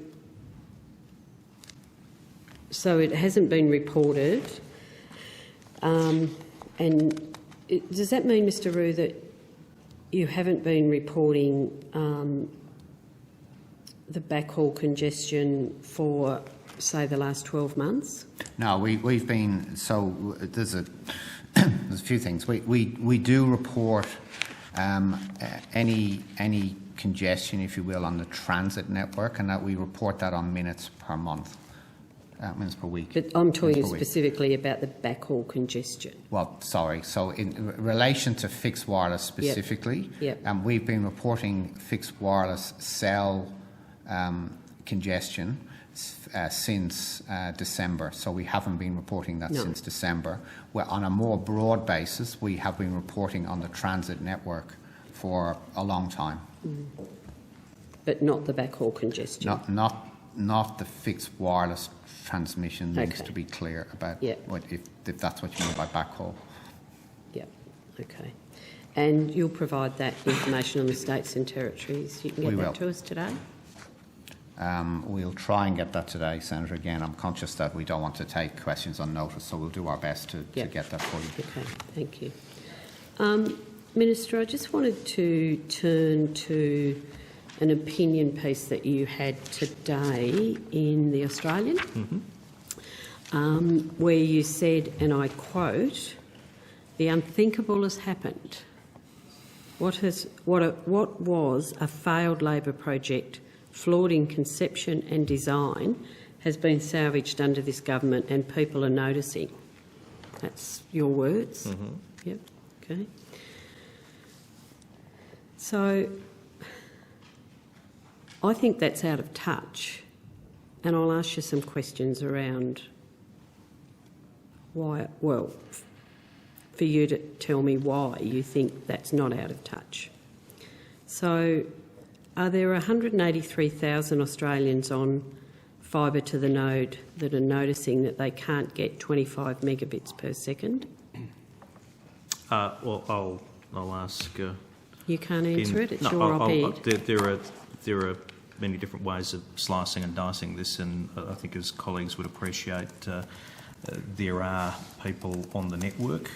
it hasn't been reported, and does that mean, Mr Roux, that you haven't been reporting the backhaul congestion for, say, the last 12 months? No, we've been, so there's a few things. We do report any congestion, if you will, on the transit network, and that we report that on minutes per month. Minutes per week. But I'm talking specifically about the backhaul congestion. Well, sorry. So in relation to fixed wireless specifically, we've been reporting fixed wireless cell congestion since December. So we haven't been reporting that since December. Well, on a more broad basis, we have been reporting on the transit network for a long time. But not the backhaul congestion? Not the fixed wireless transmission, needs to be clear about if that's what you mean by backhaul. Yeah, okay. And you'll provide that information on the states and territories. You can get that to us today? We'll try and get that today, Senator. Again, I'm conscious that we don't want to take questions on notice, so we'll do our best to get that for you. Okay, thank you. Minister, I just wanted to turn to an opinion piece that you had today in The Australian, where you said, and I quote, "The unthinkable has happened. What was a failed Labor project, flawed in conception and design, has been salvaged under this government and people are noticing." That's your words? Yep, okay. So I think that's out of touch, and I'll ask you some questions around why, well, for you to tell me why you think that's not out of touch. So are there 183,000 Australians on fibre to the node that are noticing that they can't get 25 megabits per second? Well, I'll ask... you can't answer it? It's your op-ed. There are many different ways of slicing and dicing this, and I think as colleagues would appreciate, there are people on the network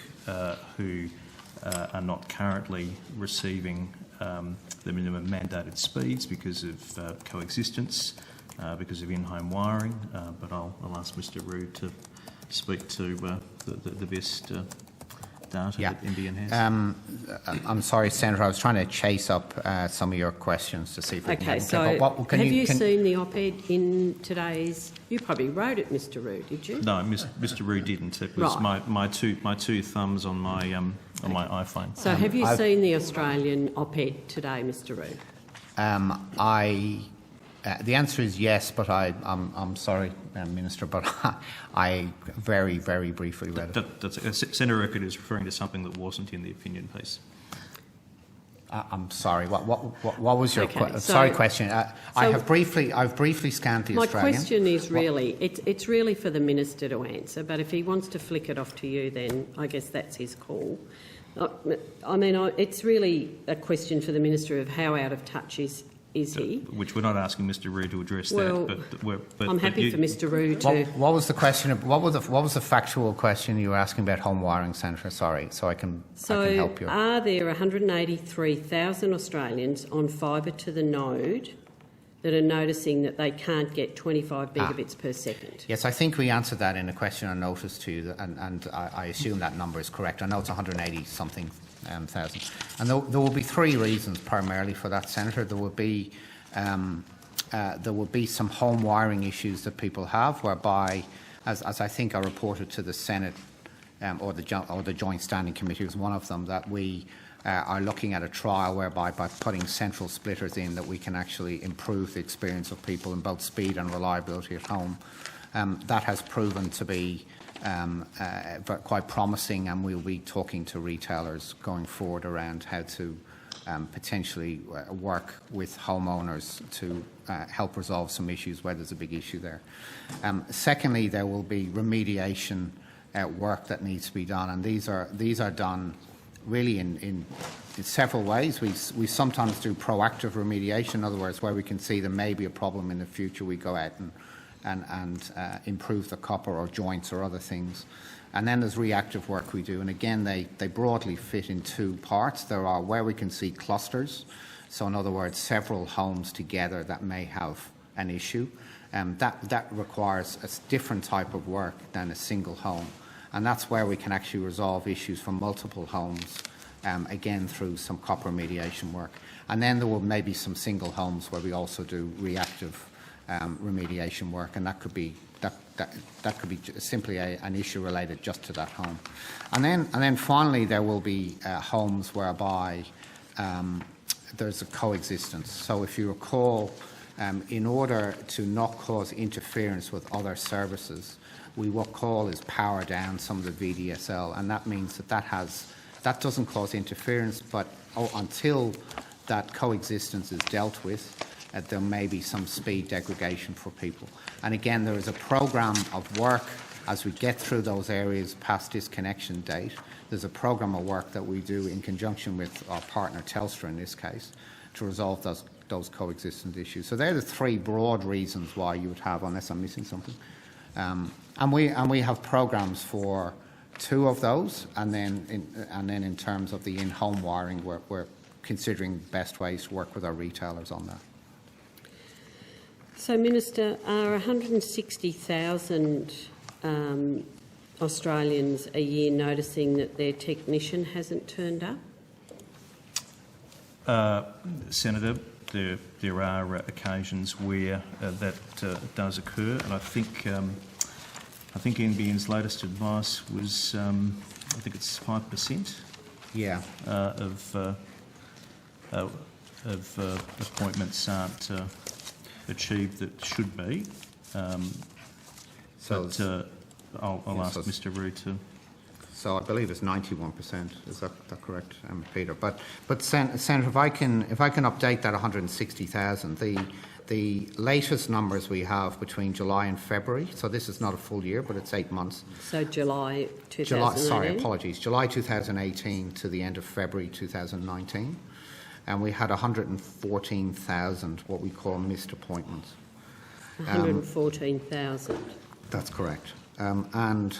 who are not currently receiving the minimum mandated speeds because of coexistence, because of in-home wiring, but I'll ask Mr Roux to speak to the best data that NBN has. I'm sorry, Senator, I was trying to chase up some of your questions to see if we can... Okay, so have you seen the op-ed in today's... You probably wrote it, Mr Roux, did you? No, Mr Roux didn't. It was my two thumbs on my on my iPhone. So have you seen the Australian op-ed today, Mr Roux? The answer is yes, but I'm sorry, Minister, but I very, very briefly read it. Senator Eckert is referring to something that wasn't in the opinion piece. I'm sorry. What was your Okay, question? I've briefly scanned the my Australian. My question is really, it's really for the minister to answer. But if he wants to flick it off to you, then I guess that's his call. I mean, it's really a question for the minister of how out of touch is he? Which we're not asking Mr Roux to address but I'm happy for Mr Roux to... What was the question? What was the factual question you were asking about home wiring, Senator? Sorry, so I can help you. Are there 183,000 Australians on fibre to the node that are noticing that they can't get 25 megabits per second? Yes, I think we answered that in a question on notice to you, and I assume that number is correct. I know it's 180-something thousand. And there will be three reasons primarily for that, Senator. There will be some home wiring issues that people have, whereby, as I think I reported to the Senate or the Joint Standing Committee was one of them, that we are looking at a trial whereby by putting central splitters in that we can actually improve the experience of people in both speed and reliability at home. That has proven to be quite promising, and we'll be talking to retailers going forward around how to potentially work with homeowners to help resolve some issues where there's a big issue there. Secondly, there will be remediation work that needs to be done, and these are done really in several ways. We sometimes do proactive remediation, in other words, where we can see there may be a problem in the future, we go out and improve the copper or joints or other things. And then there's reactive work we do, and again they broadly fit in two parts. There are where we can see clusters, so in other words several homes together that may have an issue. That requires a different type of work than a single home, and that's where we can actually resolve issues from multiple homes, again through some copper mediation work. And then there will maybe some single homes where we also do reactive remediation work, and that could be simply an issue related just to that home. And then finally there will be homes whereby there's a coexistence. So if you recall, in order to not cause interference with other services, what call is power down some of the VDSL, and that means that doesn't cause interference, but until that coexistence is dealt with, there may be some speed degradation for people. And again, there is a program of work as we get through those areas past disconnection date. There's a program of work that we do in conjunction with our partner Telstra in this case to resolve those coexistence issues. So they're the three broad reasons why you would have, unless I'm missing something. And we have programs for two of those, and then in terms of the in-home wiring, we're considering best ways to work with our retailers on that. So, Minister, are 160,000 Australians a year noticing that their technician hasn't turned up? Senator, there are occasions where that does occur, and I think NBN's latest advice was, I think it's 5%. Yeah. Of appointments aren't achieved that should be. I'll ask Mr. Roux to. So I believe it's 91%. Is that correct, Peter? But Senator, if I can update that 160,000, the latest numbers we have between July and February. So this is not a full year, but it's 8 months. So July 2018. July 2018 to the end of February 2019. And we had 114,000 what we call missed appointments. 114,000. That's correct. And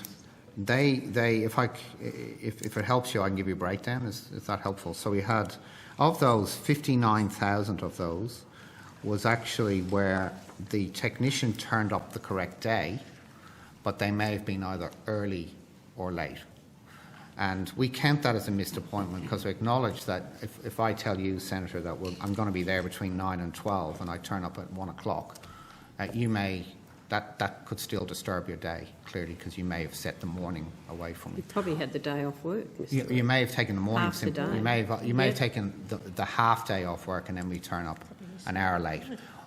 they if it helps you, I can give you a breakdown. Is that helpful? So we had, of those, 59,000 of those was actually where the technician turned up the correct day, but they may have been either early or late. And we count that as a missed appointment because we acknowledge that if I tell you, Senator, that I'm going to be there between 9 and 12 and I turn up at 1 o'clock, you may that could still disturb your day, clearly, because you may have set the morning away from You it. probably had the day off work, Mr. You may have taken the morning. Half the day. You may have taken the half day off work, and then we turn up an hour late.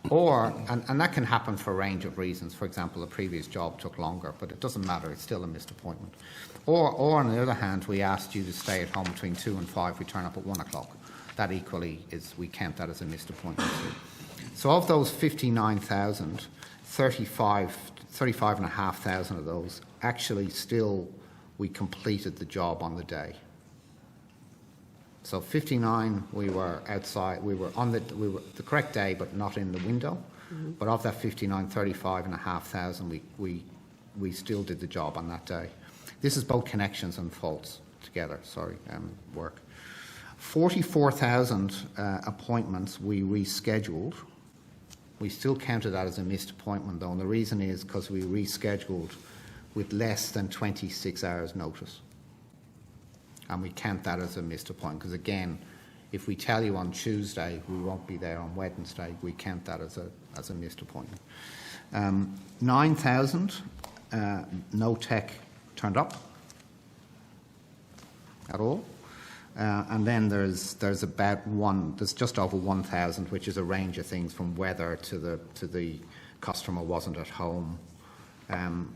Or, and that can happen for a range of reasons. For example, a previous job took longer, but it doesn't matter. It's still a missed appointment. Or on the other hand, we asked you to stay at home between 2 and 5. We turn up at 1 o'clock. That equally is, we count that as a missed appointment too. So of those 59,000, 35,500 of those actually still we completed the job on the day. So 59, we were outside, we were the correct day, but not in the window. Mm-hmm. But of that 59, 35,500, we still did the job on that day. This is both connections and faults together. Work. 44,000 appointments we rescheduled. We still counted that as a missed appointment, though, and the reason is because we rescheduled with less than 26 hours' notice. And we count that as a missed appointment, because again, if we tell you on Tuesday we won't be there on Wednesday, we count that as a missed appointment. 9,000 no tech turned up at all. And then there's just over 1,000, which is a range of things from weather to the customer wasn't at home,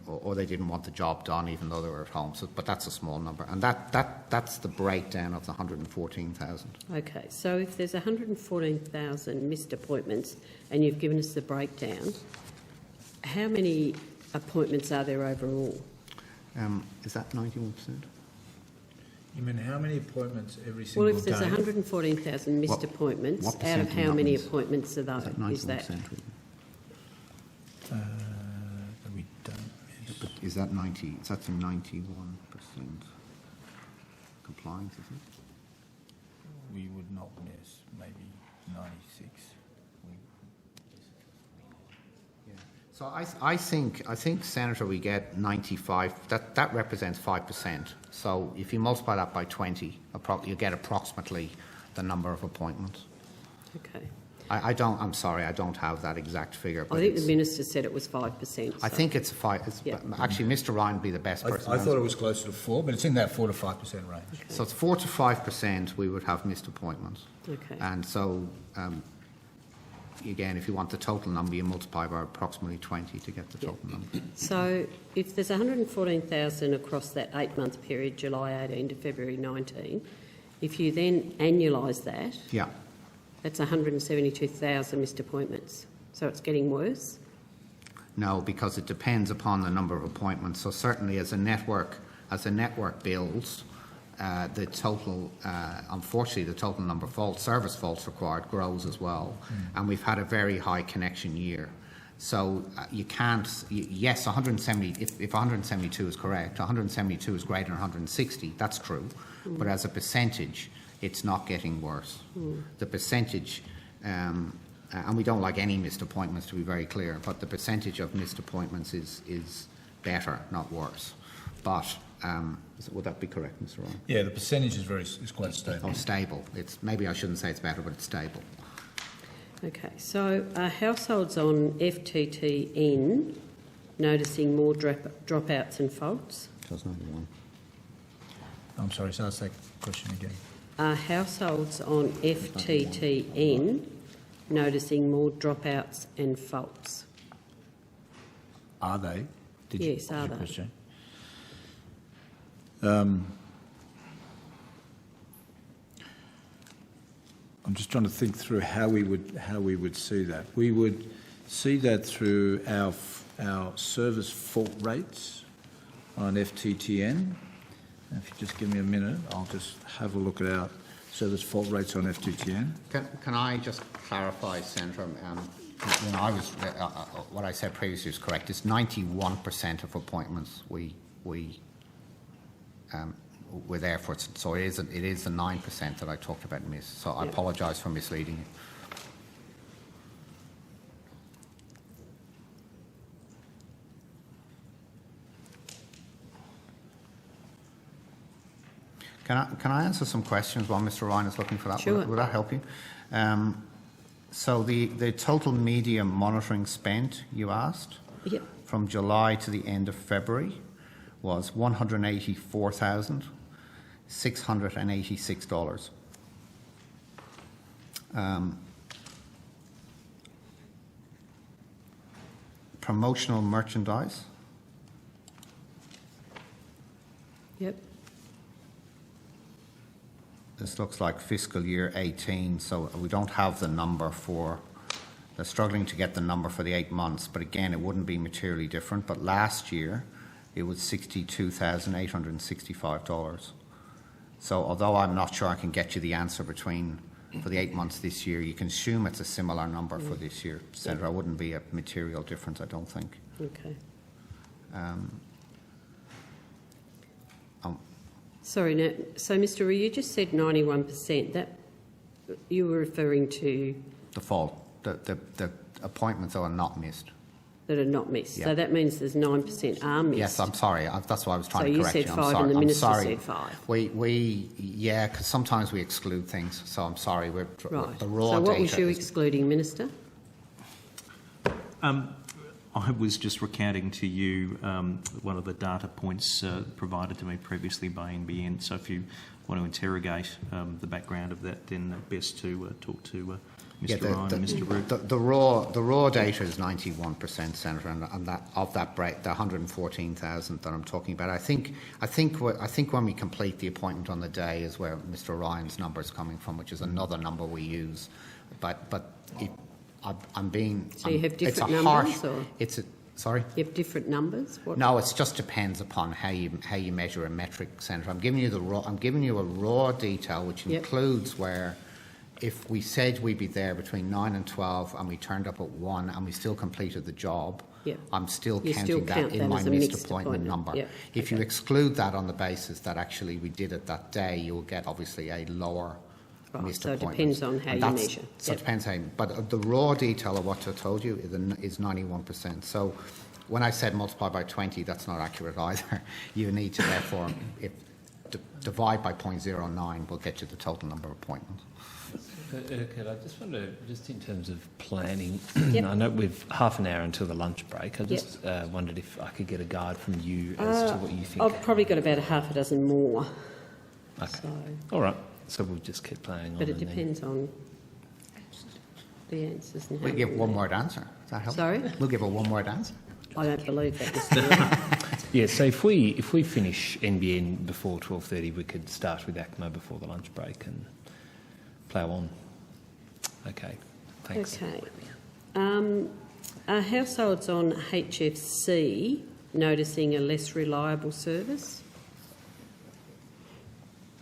or they didn't want the job done even though they were at home. So, but that's a small number, and that's the breakdown of the 114,000. Okay, so if there's 114,000 missed appointments, and you've given us the breakdown, how many appointments are there overall? Is that 91%? You mean how many appointments every single day? Well, if there's 114,000 missed appointments, out of how many appointments are those? Is that 91%? We don't miss. But is that 90? Is that the 91% compliance? Is it? We would not miss. Maybe 96. So I think, Senator, we get 95. That represents 5%. So if you multiply that by 20, you get approximately the number of appointments. Okay. I'm sorry, I don't have that exact figure. But I think the Minister said it was 5%. So. I think it's 5. Actually, Mr. Ryan would be the best person. I thought it was closer to 4, but it's in that 4 to 5% range. Okay. So it's 4 to 5% we would have missed appointments. Okay. And so, again, if you want the total number, you multiply by approximately 20 to get the total number. So if there's 114,000 across that 8-month period, July 18 to February 19, if you then annualise that, that's 172,000 missed appointments. So it's getting worse? No, because it depends upon the number of appointments. So certainly as a network builds, the total, unfortunately, the total number of service faults required grows as well. And we've had a very high connection year. So you can't, yes, 170, if 172 is correct, 172 is greater than 160, that's true. But as a percentage, it's not getting worse. The percentage, and we don't like any missed appointments, to be very clear, but the percentage of missed appointments is better, not worse. But would that be correct, Mr. Ryan? Yeah, the percentage is quite stable. Oh, stable. Maybe I shouldn't say it's better, but it's stable. Okay, so are households on FTTN noticing more dropouts and faults? That's 91. I'm sorry, so that's that question again. Are households on FTTN noticing more dropouts and faults? Are they? Yes, are they? Question? I'm just trying to think through how we would see that. We would see that through our service fault rates on FTTN. If you just give me a minute, I'll just have a look at our service fault rates on FTTN. Can I just clarify, Senator? What I said previously is correct. It's 91% of appointments we're there for. So it is the 9% that I talked about miss. So I apologise for misleading you. Can I answer some questions while Mr. Ryan is looking for that? Sure. Will that help you? So the total media monitoring spent, you asked, Yep. from July to the end of February was $184,686. Promotional merchandise, Yep. this looks like fiscal year 18, so we don't have the number for, they're struggling to get the number for the 8 months, but again, it wouldn't be materially different. But last year, it was $62,865. So although I'm not sure I can get you the answer for the 8 months this year, you can assume it's a similar number for this year, Senator. It wouldn't be a material difference, I don't think. Okay. Um, Sorry, now, so Mr. Rue, you just said 91%. That you were referring to default, the appointments that are not missed. that are not missed. Yeah. So that means there's 9% are missed. Yes, I'm sorry. That's why I was trying to correct So you. you said I'm 5 sorry. and the I'm Minister sorry. said 5. Yeah, because sometimes we exclude things. So I'm sorry. Right. The raw so what data was you is- excluding, Minister? I was just recounting to you one of the data points provided to me previously by NBN. So if you want to interrogate the background of that, then best to talk to Mr. Ryan and Mr. Root. The raw data is 91%, Senator, and that of that break, the 114,000 that I'm talking about. I think when we complete the appointment on the day is where Mr. Ryan's number is coming from, which is another number we use. But I'm being. So you have different it's a numbers, harsh, or sorry. you have different numbers? What? No, it just depends upon how you measure a metric, Senator. I'm giving you a raw detail which includes where, if we said we'd be there between 9 and 12 and we turned up at 1 and we still completed the job, I'm still counting that in my missed appointment number. If you exclude that on the basis that actually we did it that day, you'll get obviously a lower missed so it appointment. depends on how you measure. So it depends how, but the raw detail of what I told you is 91%. So when I said multiply by 20, that's not accurate either. You need to therefore divide by 0.09 will get you the total number of appointments. Ursula, I just wonder, just in terms of planning, Yep. I know we've half an hour until the lunch break. I just wondered if I could get a guide from you as to what you think. I've probably got about a half a dozen more. Okay. So, All right. So we'll just keep playing on. but it and then- depends on the answers. And how We'll give you one word answer. Does that help? Sorry? We'll give a one-word answer. I don't believe that, Mr. Rue. Yeah, so if we finish NBN before 12:30, we could start with ACMA before the lunch break and plough on. Okay, thanks. Okay. Are households on HFC noticing a less reliable service?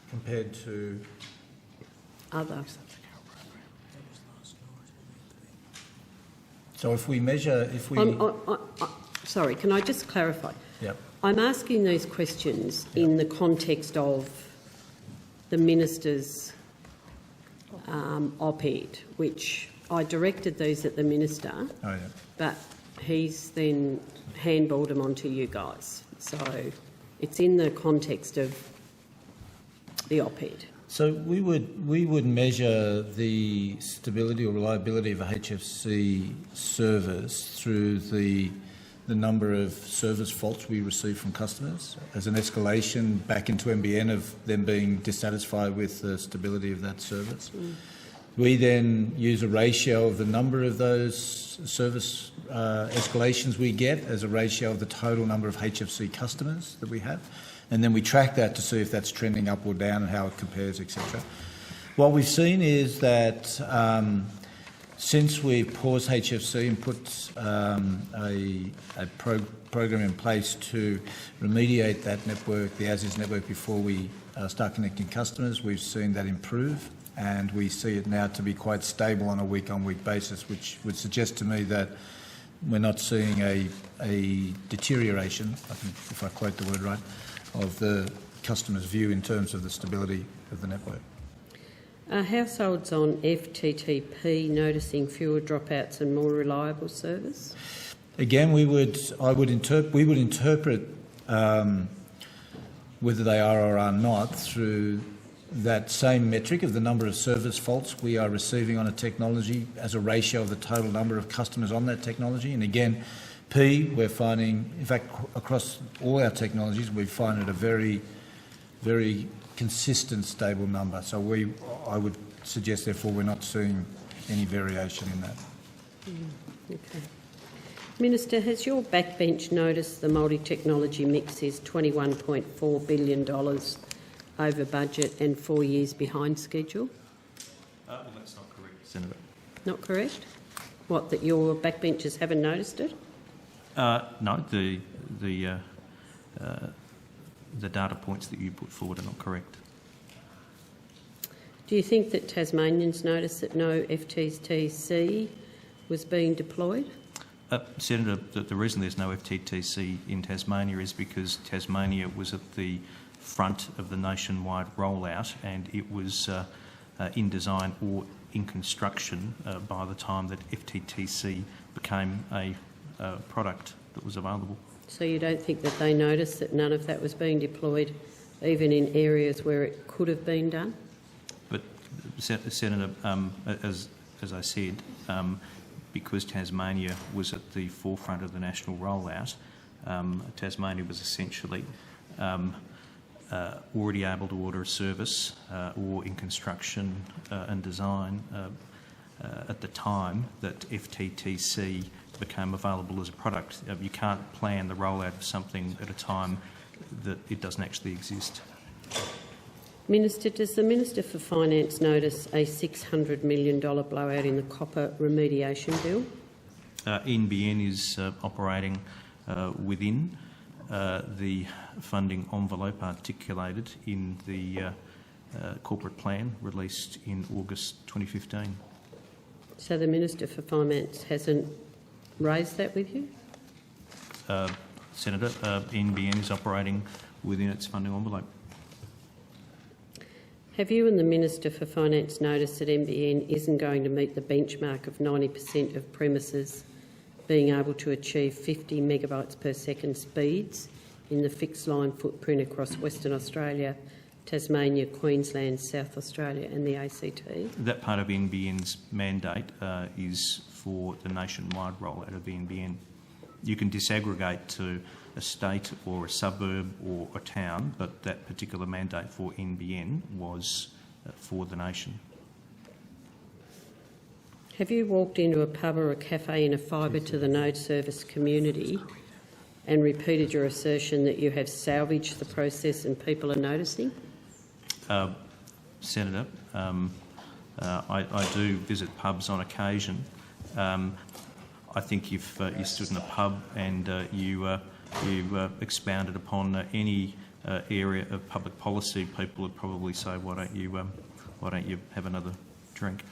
Compared to... Other. So if we measure... Sorry, can I just clarify? Yep. I'm asking these questions in the context of the Minister's op-ed, which I directed these at the Minister, but he's then handballed them onto you guys. So it's in the context of the op-ed. So we would measure the stability or reliability of a HFC service through the number of service faults we receive from customers as an escalation back into NBN of them being dissatisfied with the stability of that service. We then use a ratio of the number of those service escalations we get as a ratio of the total number of HFC customers that we have. And then we track that to see if that's trending up or down and how it compares, etc. What we've seen is that since we've paused HFC and put a program in place to remediate that network, the as-is network, before we start connecting customers, we've seen that improve, and we see it now to be quite stable on a week-on-week basis, which would suggest to me that we're not seeing a deterioration, I think, if I quote the word right, of the customer's view in terms of the stability of the network. Are households on FTTP noticing fewer dropouts and more reliable service? Again, we would interpret whether they are or are not through that same metric of the number of service faults we are receiving on a technology as a ratio of the total number of customers on that technology. And again, we're finding, in fact, across all our technologies, we find it a very, very consistent, stable number. So I would suggest, therefore, we're not seeing any variation in that. Okay. Minister, has your backbench noticed the multi-technology mix is $21.4 billion over budget and 4 years behind schedule? Well, that's not correct, Senator. Not correct? What, that your backbenchers haven't noticed it? No, the data points that you put forward are not correct. Do you think that Tasmanians noticed that no FTTC was being deployed? Senator, the reason there's no FTTC in Tasmania is because Tasmania was at the front of the nationwide rollout, and it was in design or in construction by the time that FTTC became a product that was available. So you don't think that they noticed that none of that was being deployed, even in areas where it could have been done? But, Senator, as I said, because Tasmania was at the forefront of the national rollout, Tasmania was essentially already able to order a service or in construction and design at the time that FTTC became available as a product. You can't plan the rollout of something at a time that it doesn't actually exist. Minister, does the Minister for Finance notice a $600 million blowout in the copper remediation bill? NBN is operating within the funding envelope articulated in the corporate plan released in August 2015. So the Minister for Finance hasn't raised that with you? Senator, NBN is operating within its funding envelope. Have you and the Minister for Finance noticed that NBN isn't going to meet the benchmark of 90% of premises being able to achieve 50 megabytes per second speeds in the fixed line footprint across Western Australia, Tasmania, Queensland, South Australia and the ACT? That part of NBN's mandate is for the nationwide rollout of the NBN. You can disaggregate to a state or a suburb or a town, but that particular mandate for NBN was for the nation. Have you walked into a pub or a cafe in a fibre to the node service community and repeated your assertion that you have salvaged the process and people are noticing? Senator, I do visit pubs on occasion. I think if you stood in a pub and you expounded upon any area of public policy, people would probably say, "Why don't you have another drink?"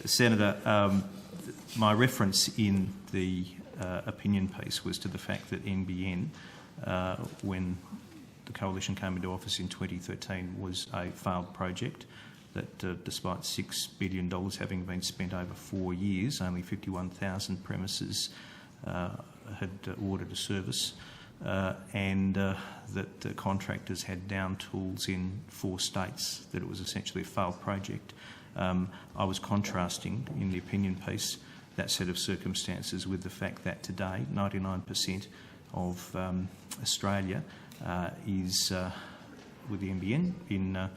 Senator, my reference in the opinion piece was to the fact that NBN, when the coalition came into office in 2013, was a failed project. That despite $6 billion having been spent over 4 years, only 51,000 premises had ordered a service, and that contractors had down tools in 4 states, that it was essentially a failed project. I was contrasting in the opinion piece that set of circumstances with the fact that today 99% of Australia is with the NBN in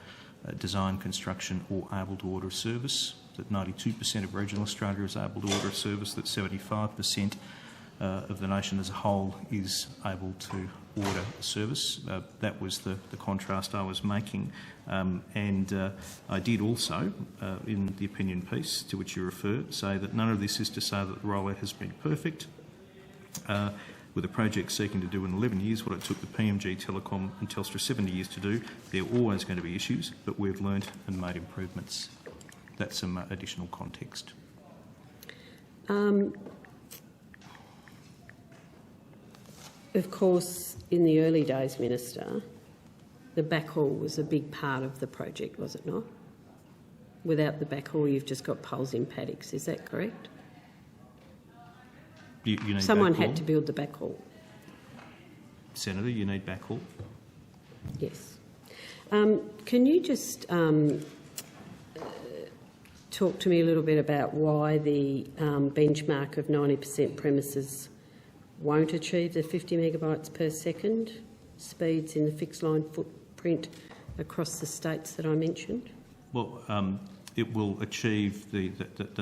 design, construction or able to order a service, that 92% of regional Australia is able to order a service, that 75% of the nation as a whole is able to order a service. That was the contrast I was making. And I did also, in the opinion piece to which you refer, say that none of this is to say that the rollout has been perfect. With a project seeking to do in 11 years what it took the PMG, Telecom and Telstra 70 years to do, there are always going to be issues, but we've learnt and made improvements. That's some additional context. Of course, in the early days, Minister, the backhaul was a big part of the project, was it not? Without the backhaul, you've just got poles in paddocks, is that correct? You need Someone backhaul. had to build the backhaul. Senator, you need backhaul. Yes. Can you just talk to me a little bit about why the benchmark of 90% premises won't achieve the 50 megabytes per second speeds in the fixed line footprint across the states that I mentioned? Well, it will achieve the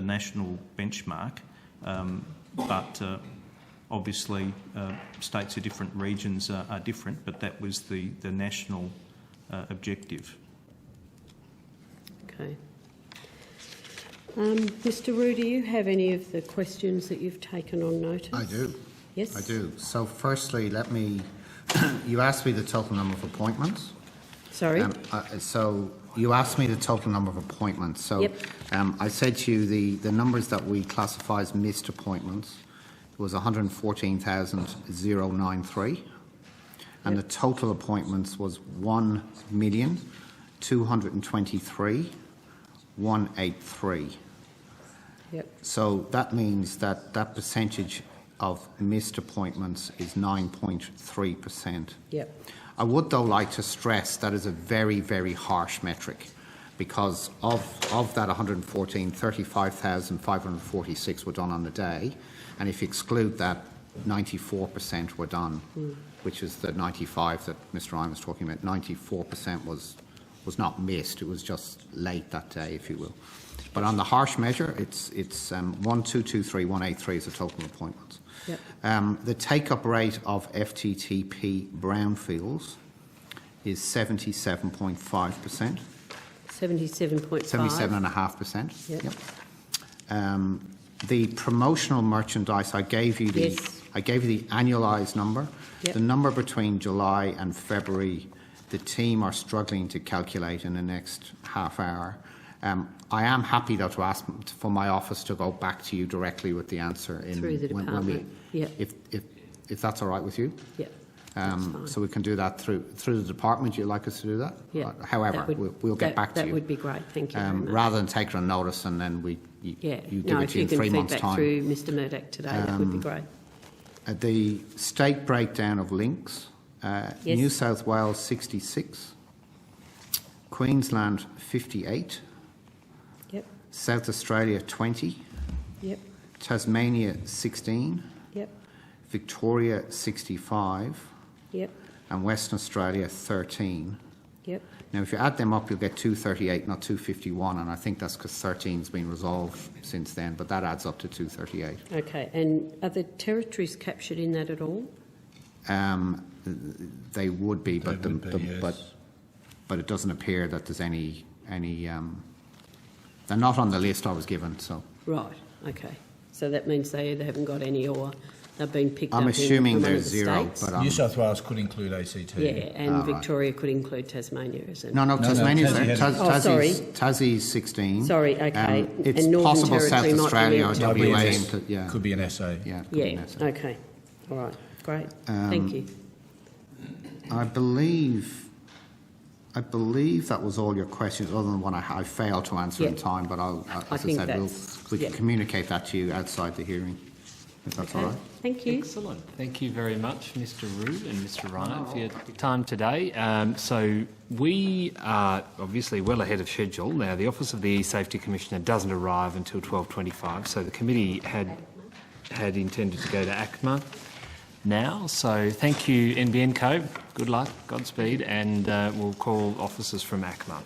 national benchmark, but obviously states are different, regions are different, but that was the national objective. Okay. Mr. Roux, do you have any of the questions that you've taken on notice? I do. Yes? I do. So firstly, let me... you asked me the total number of appointments. Sorry? So you asked me the total number of appointments. So Yep. I said to you the numbers that we classify as missed appointments was 114,093, and Yep. the total appointments was 1,223,183. Yep. So that means that percentage of missed appointments is 9.3%. Yep. I would, though, like to stress that is a very, very harsh metric, because of that 114, 35,546 were done on the day, and if you exclude that, 94% were done, which is the 95 that Mr. Ryan was talking about. 94% was not missed; it was just late that day, if you will. But on the harsh measure, it's 1,223,183 is the total appointments. Yep. The take-up rate of FTTP brownfields is 77.5%. 77.5. 77.5%. Yep. The promotional merchandise, I gave you the Yes. annualised number. Yep. The number between July and February, the team are struggling to calculate in the next half hour. I am happy, though, to ask for my office to go back to you directly with the answer Through the department. Yep. if that's all right with you. Yep. That's fine. So we can do that through the department. You'd like us to do that? Yeah. However, we'll get back to you. That would be great. Thank you very much. Rather than take it on notice and then you give it to you in 3 months' time. If you can feedback through Mr. Murdoch today, that would be great. The state breakdown of links, Yes. New South Wales 66, Queensland 58, Yep. South Australia 20, Yep. Tasmania 16, Yep. Victoria 65, Yep. and Western Australia 13. Yep. Now, if you add them up, you'll get 238, not 251, and I think that's because 13's been resolved since then, but that adds up to 238. Okay. And are the territories captured in that at all? They would be, but yes. but it doesn't appear that there's any. They're not on the list I was given, so. Right. Okay. So that means they either haven't got any or they've been picked I'm up assuming in one of there's the zero, states. but New South Wales could include ACT. Yeah, and right. Victoria could include Tasmania, isn't it? no, Tasmania's Tassie there. has- Oh, sorry. Tassie's 16. Sorry, okay. It's And Northern possible South Territory might be Australia or linked. WA. WS Yeah, could be an SA. yeah, could be Yeah. an SA. Okay. All right. Great. Thank you. I believe that was all your questions, other than one I failed to answer in Yeah. time. But as I think said, we yeah. can communicate that to you outside the hearing, if that's all Okay. right. Thank you. Excellent. Thank you very much, Mr. Roux and Mr. Ryan, for your time today. So we are obviously well ahead of schedule. Now, the Office of the E-Safety Commissioner doesn't arrive until 12:25, so the committee had intended to go to ACMA now. So thank you, NBN Co. Good luck, Godspeed, and we'll call officers from ACMA.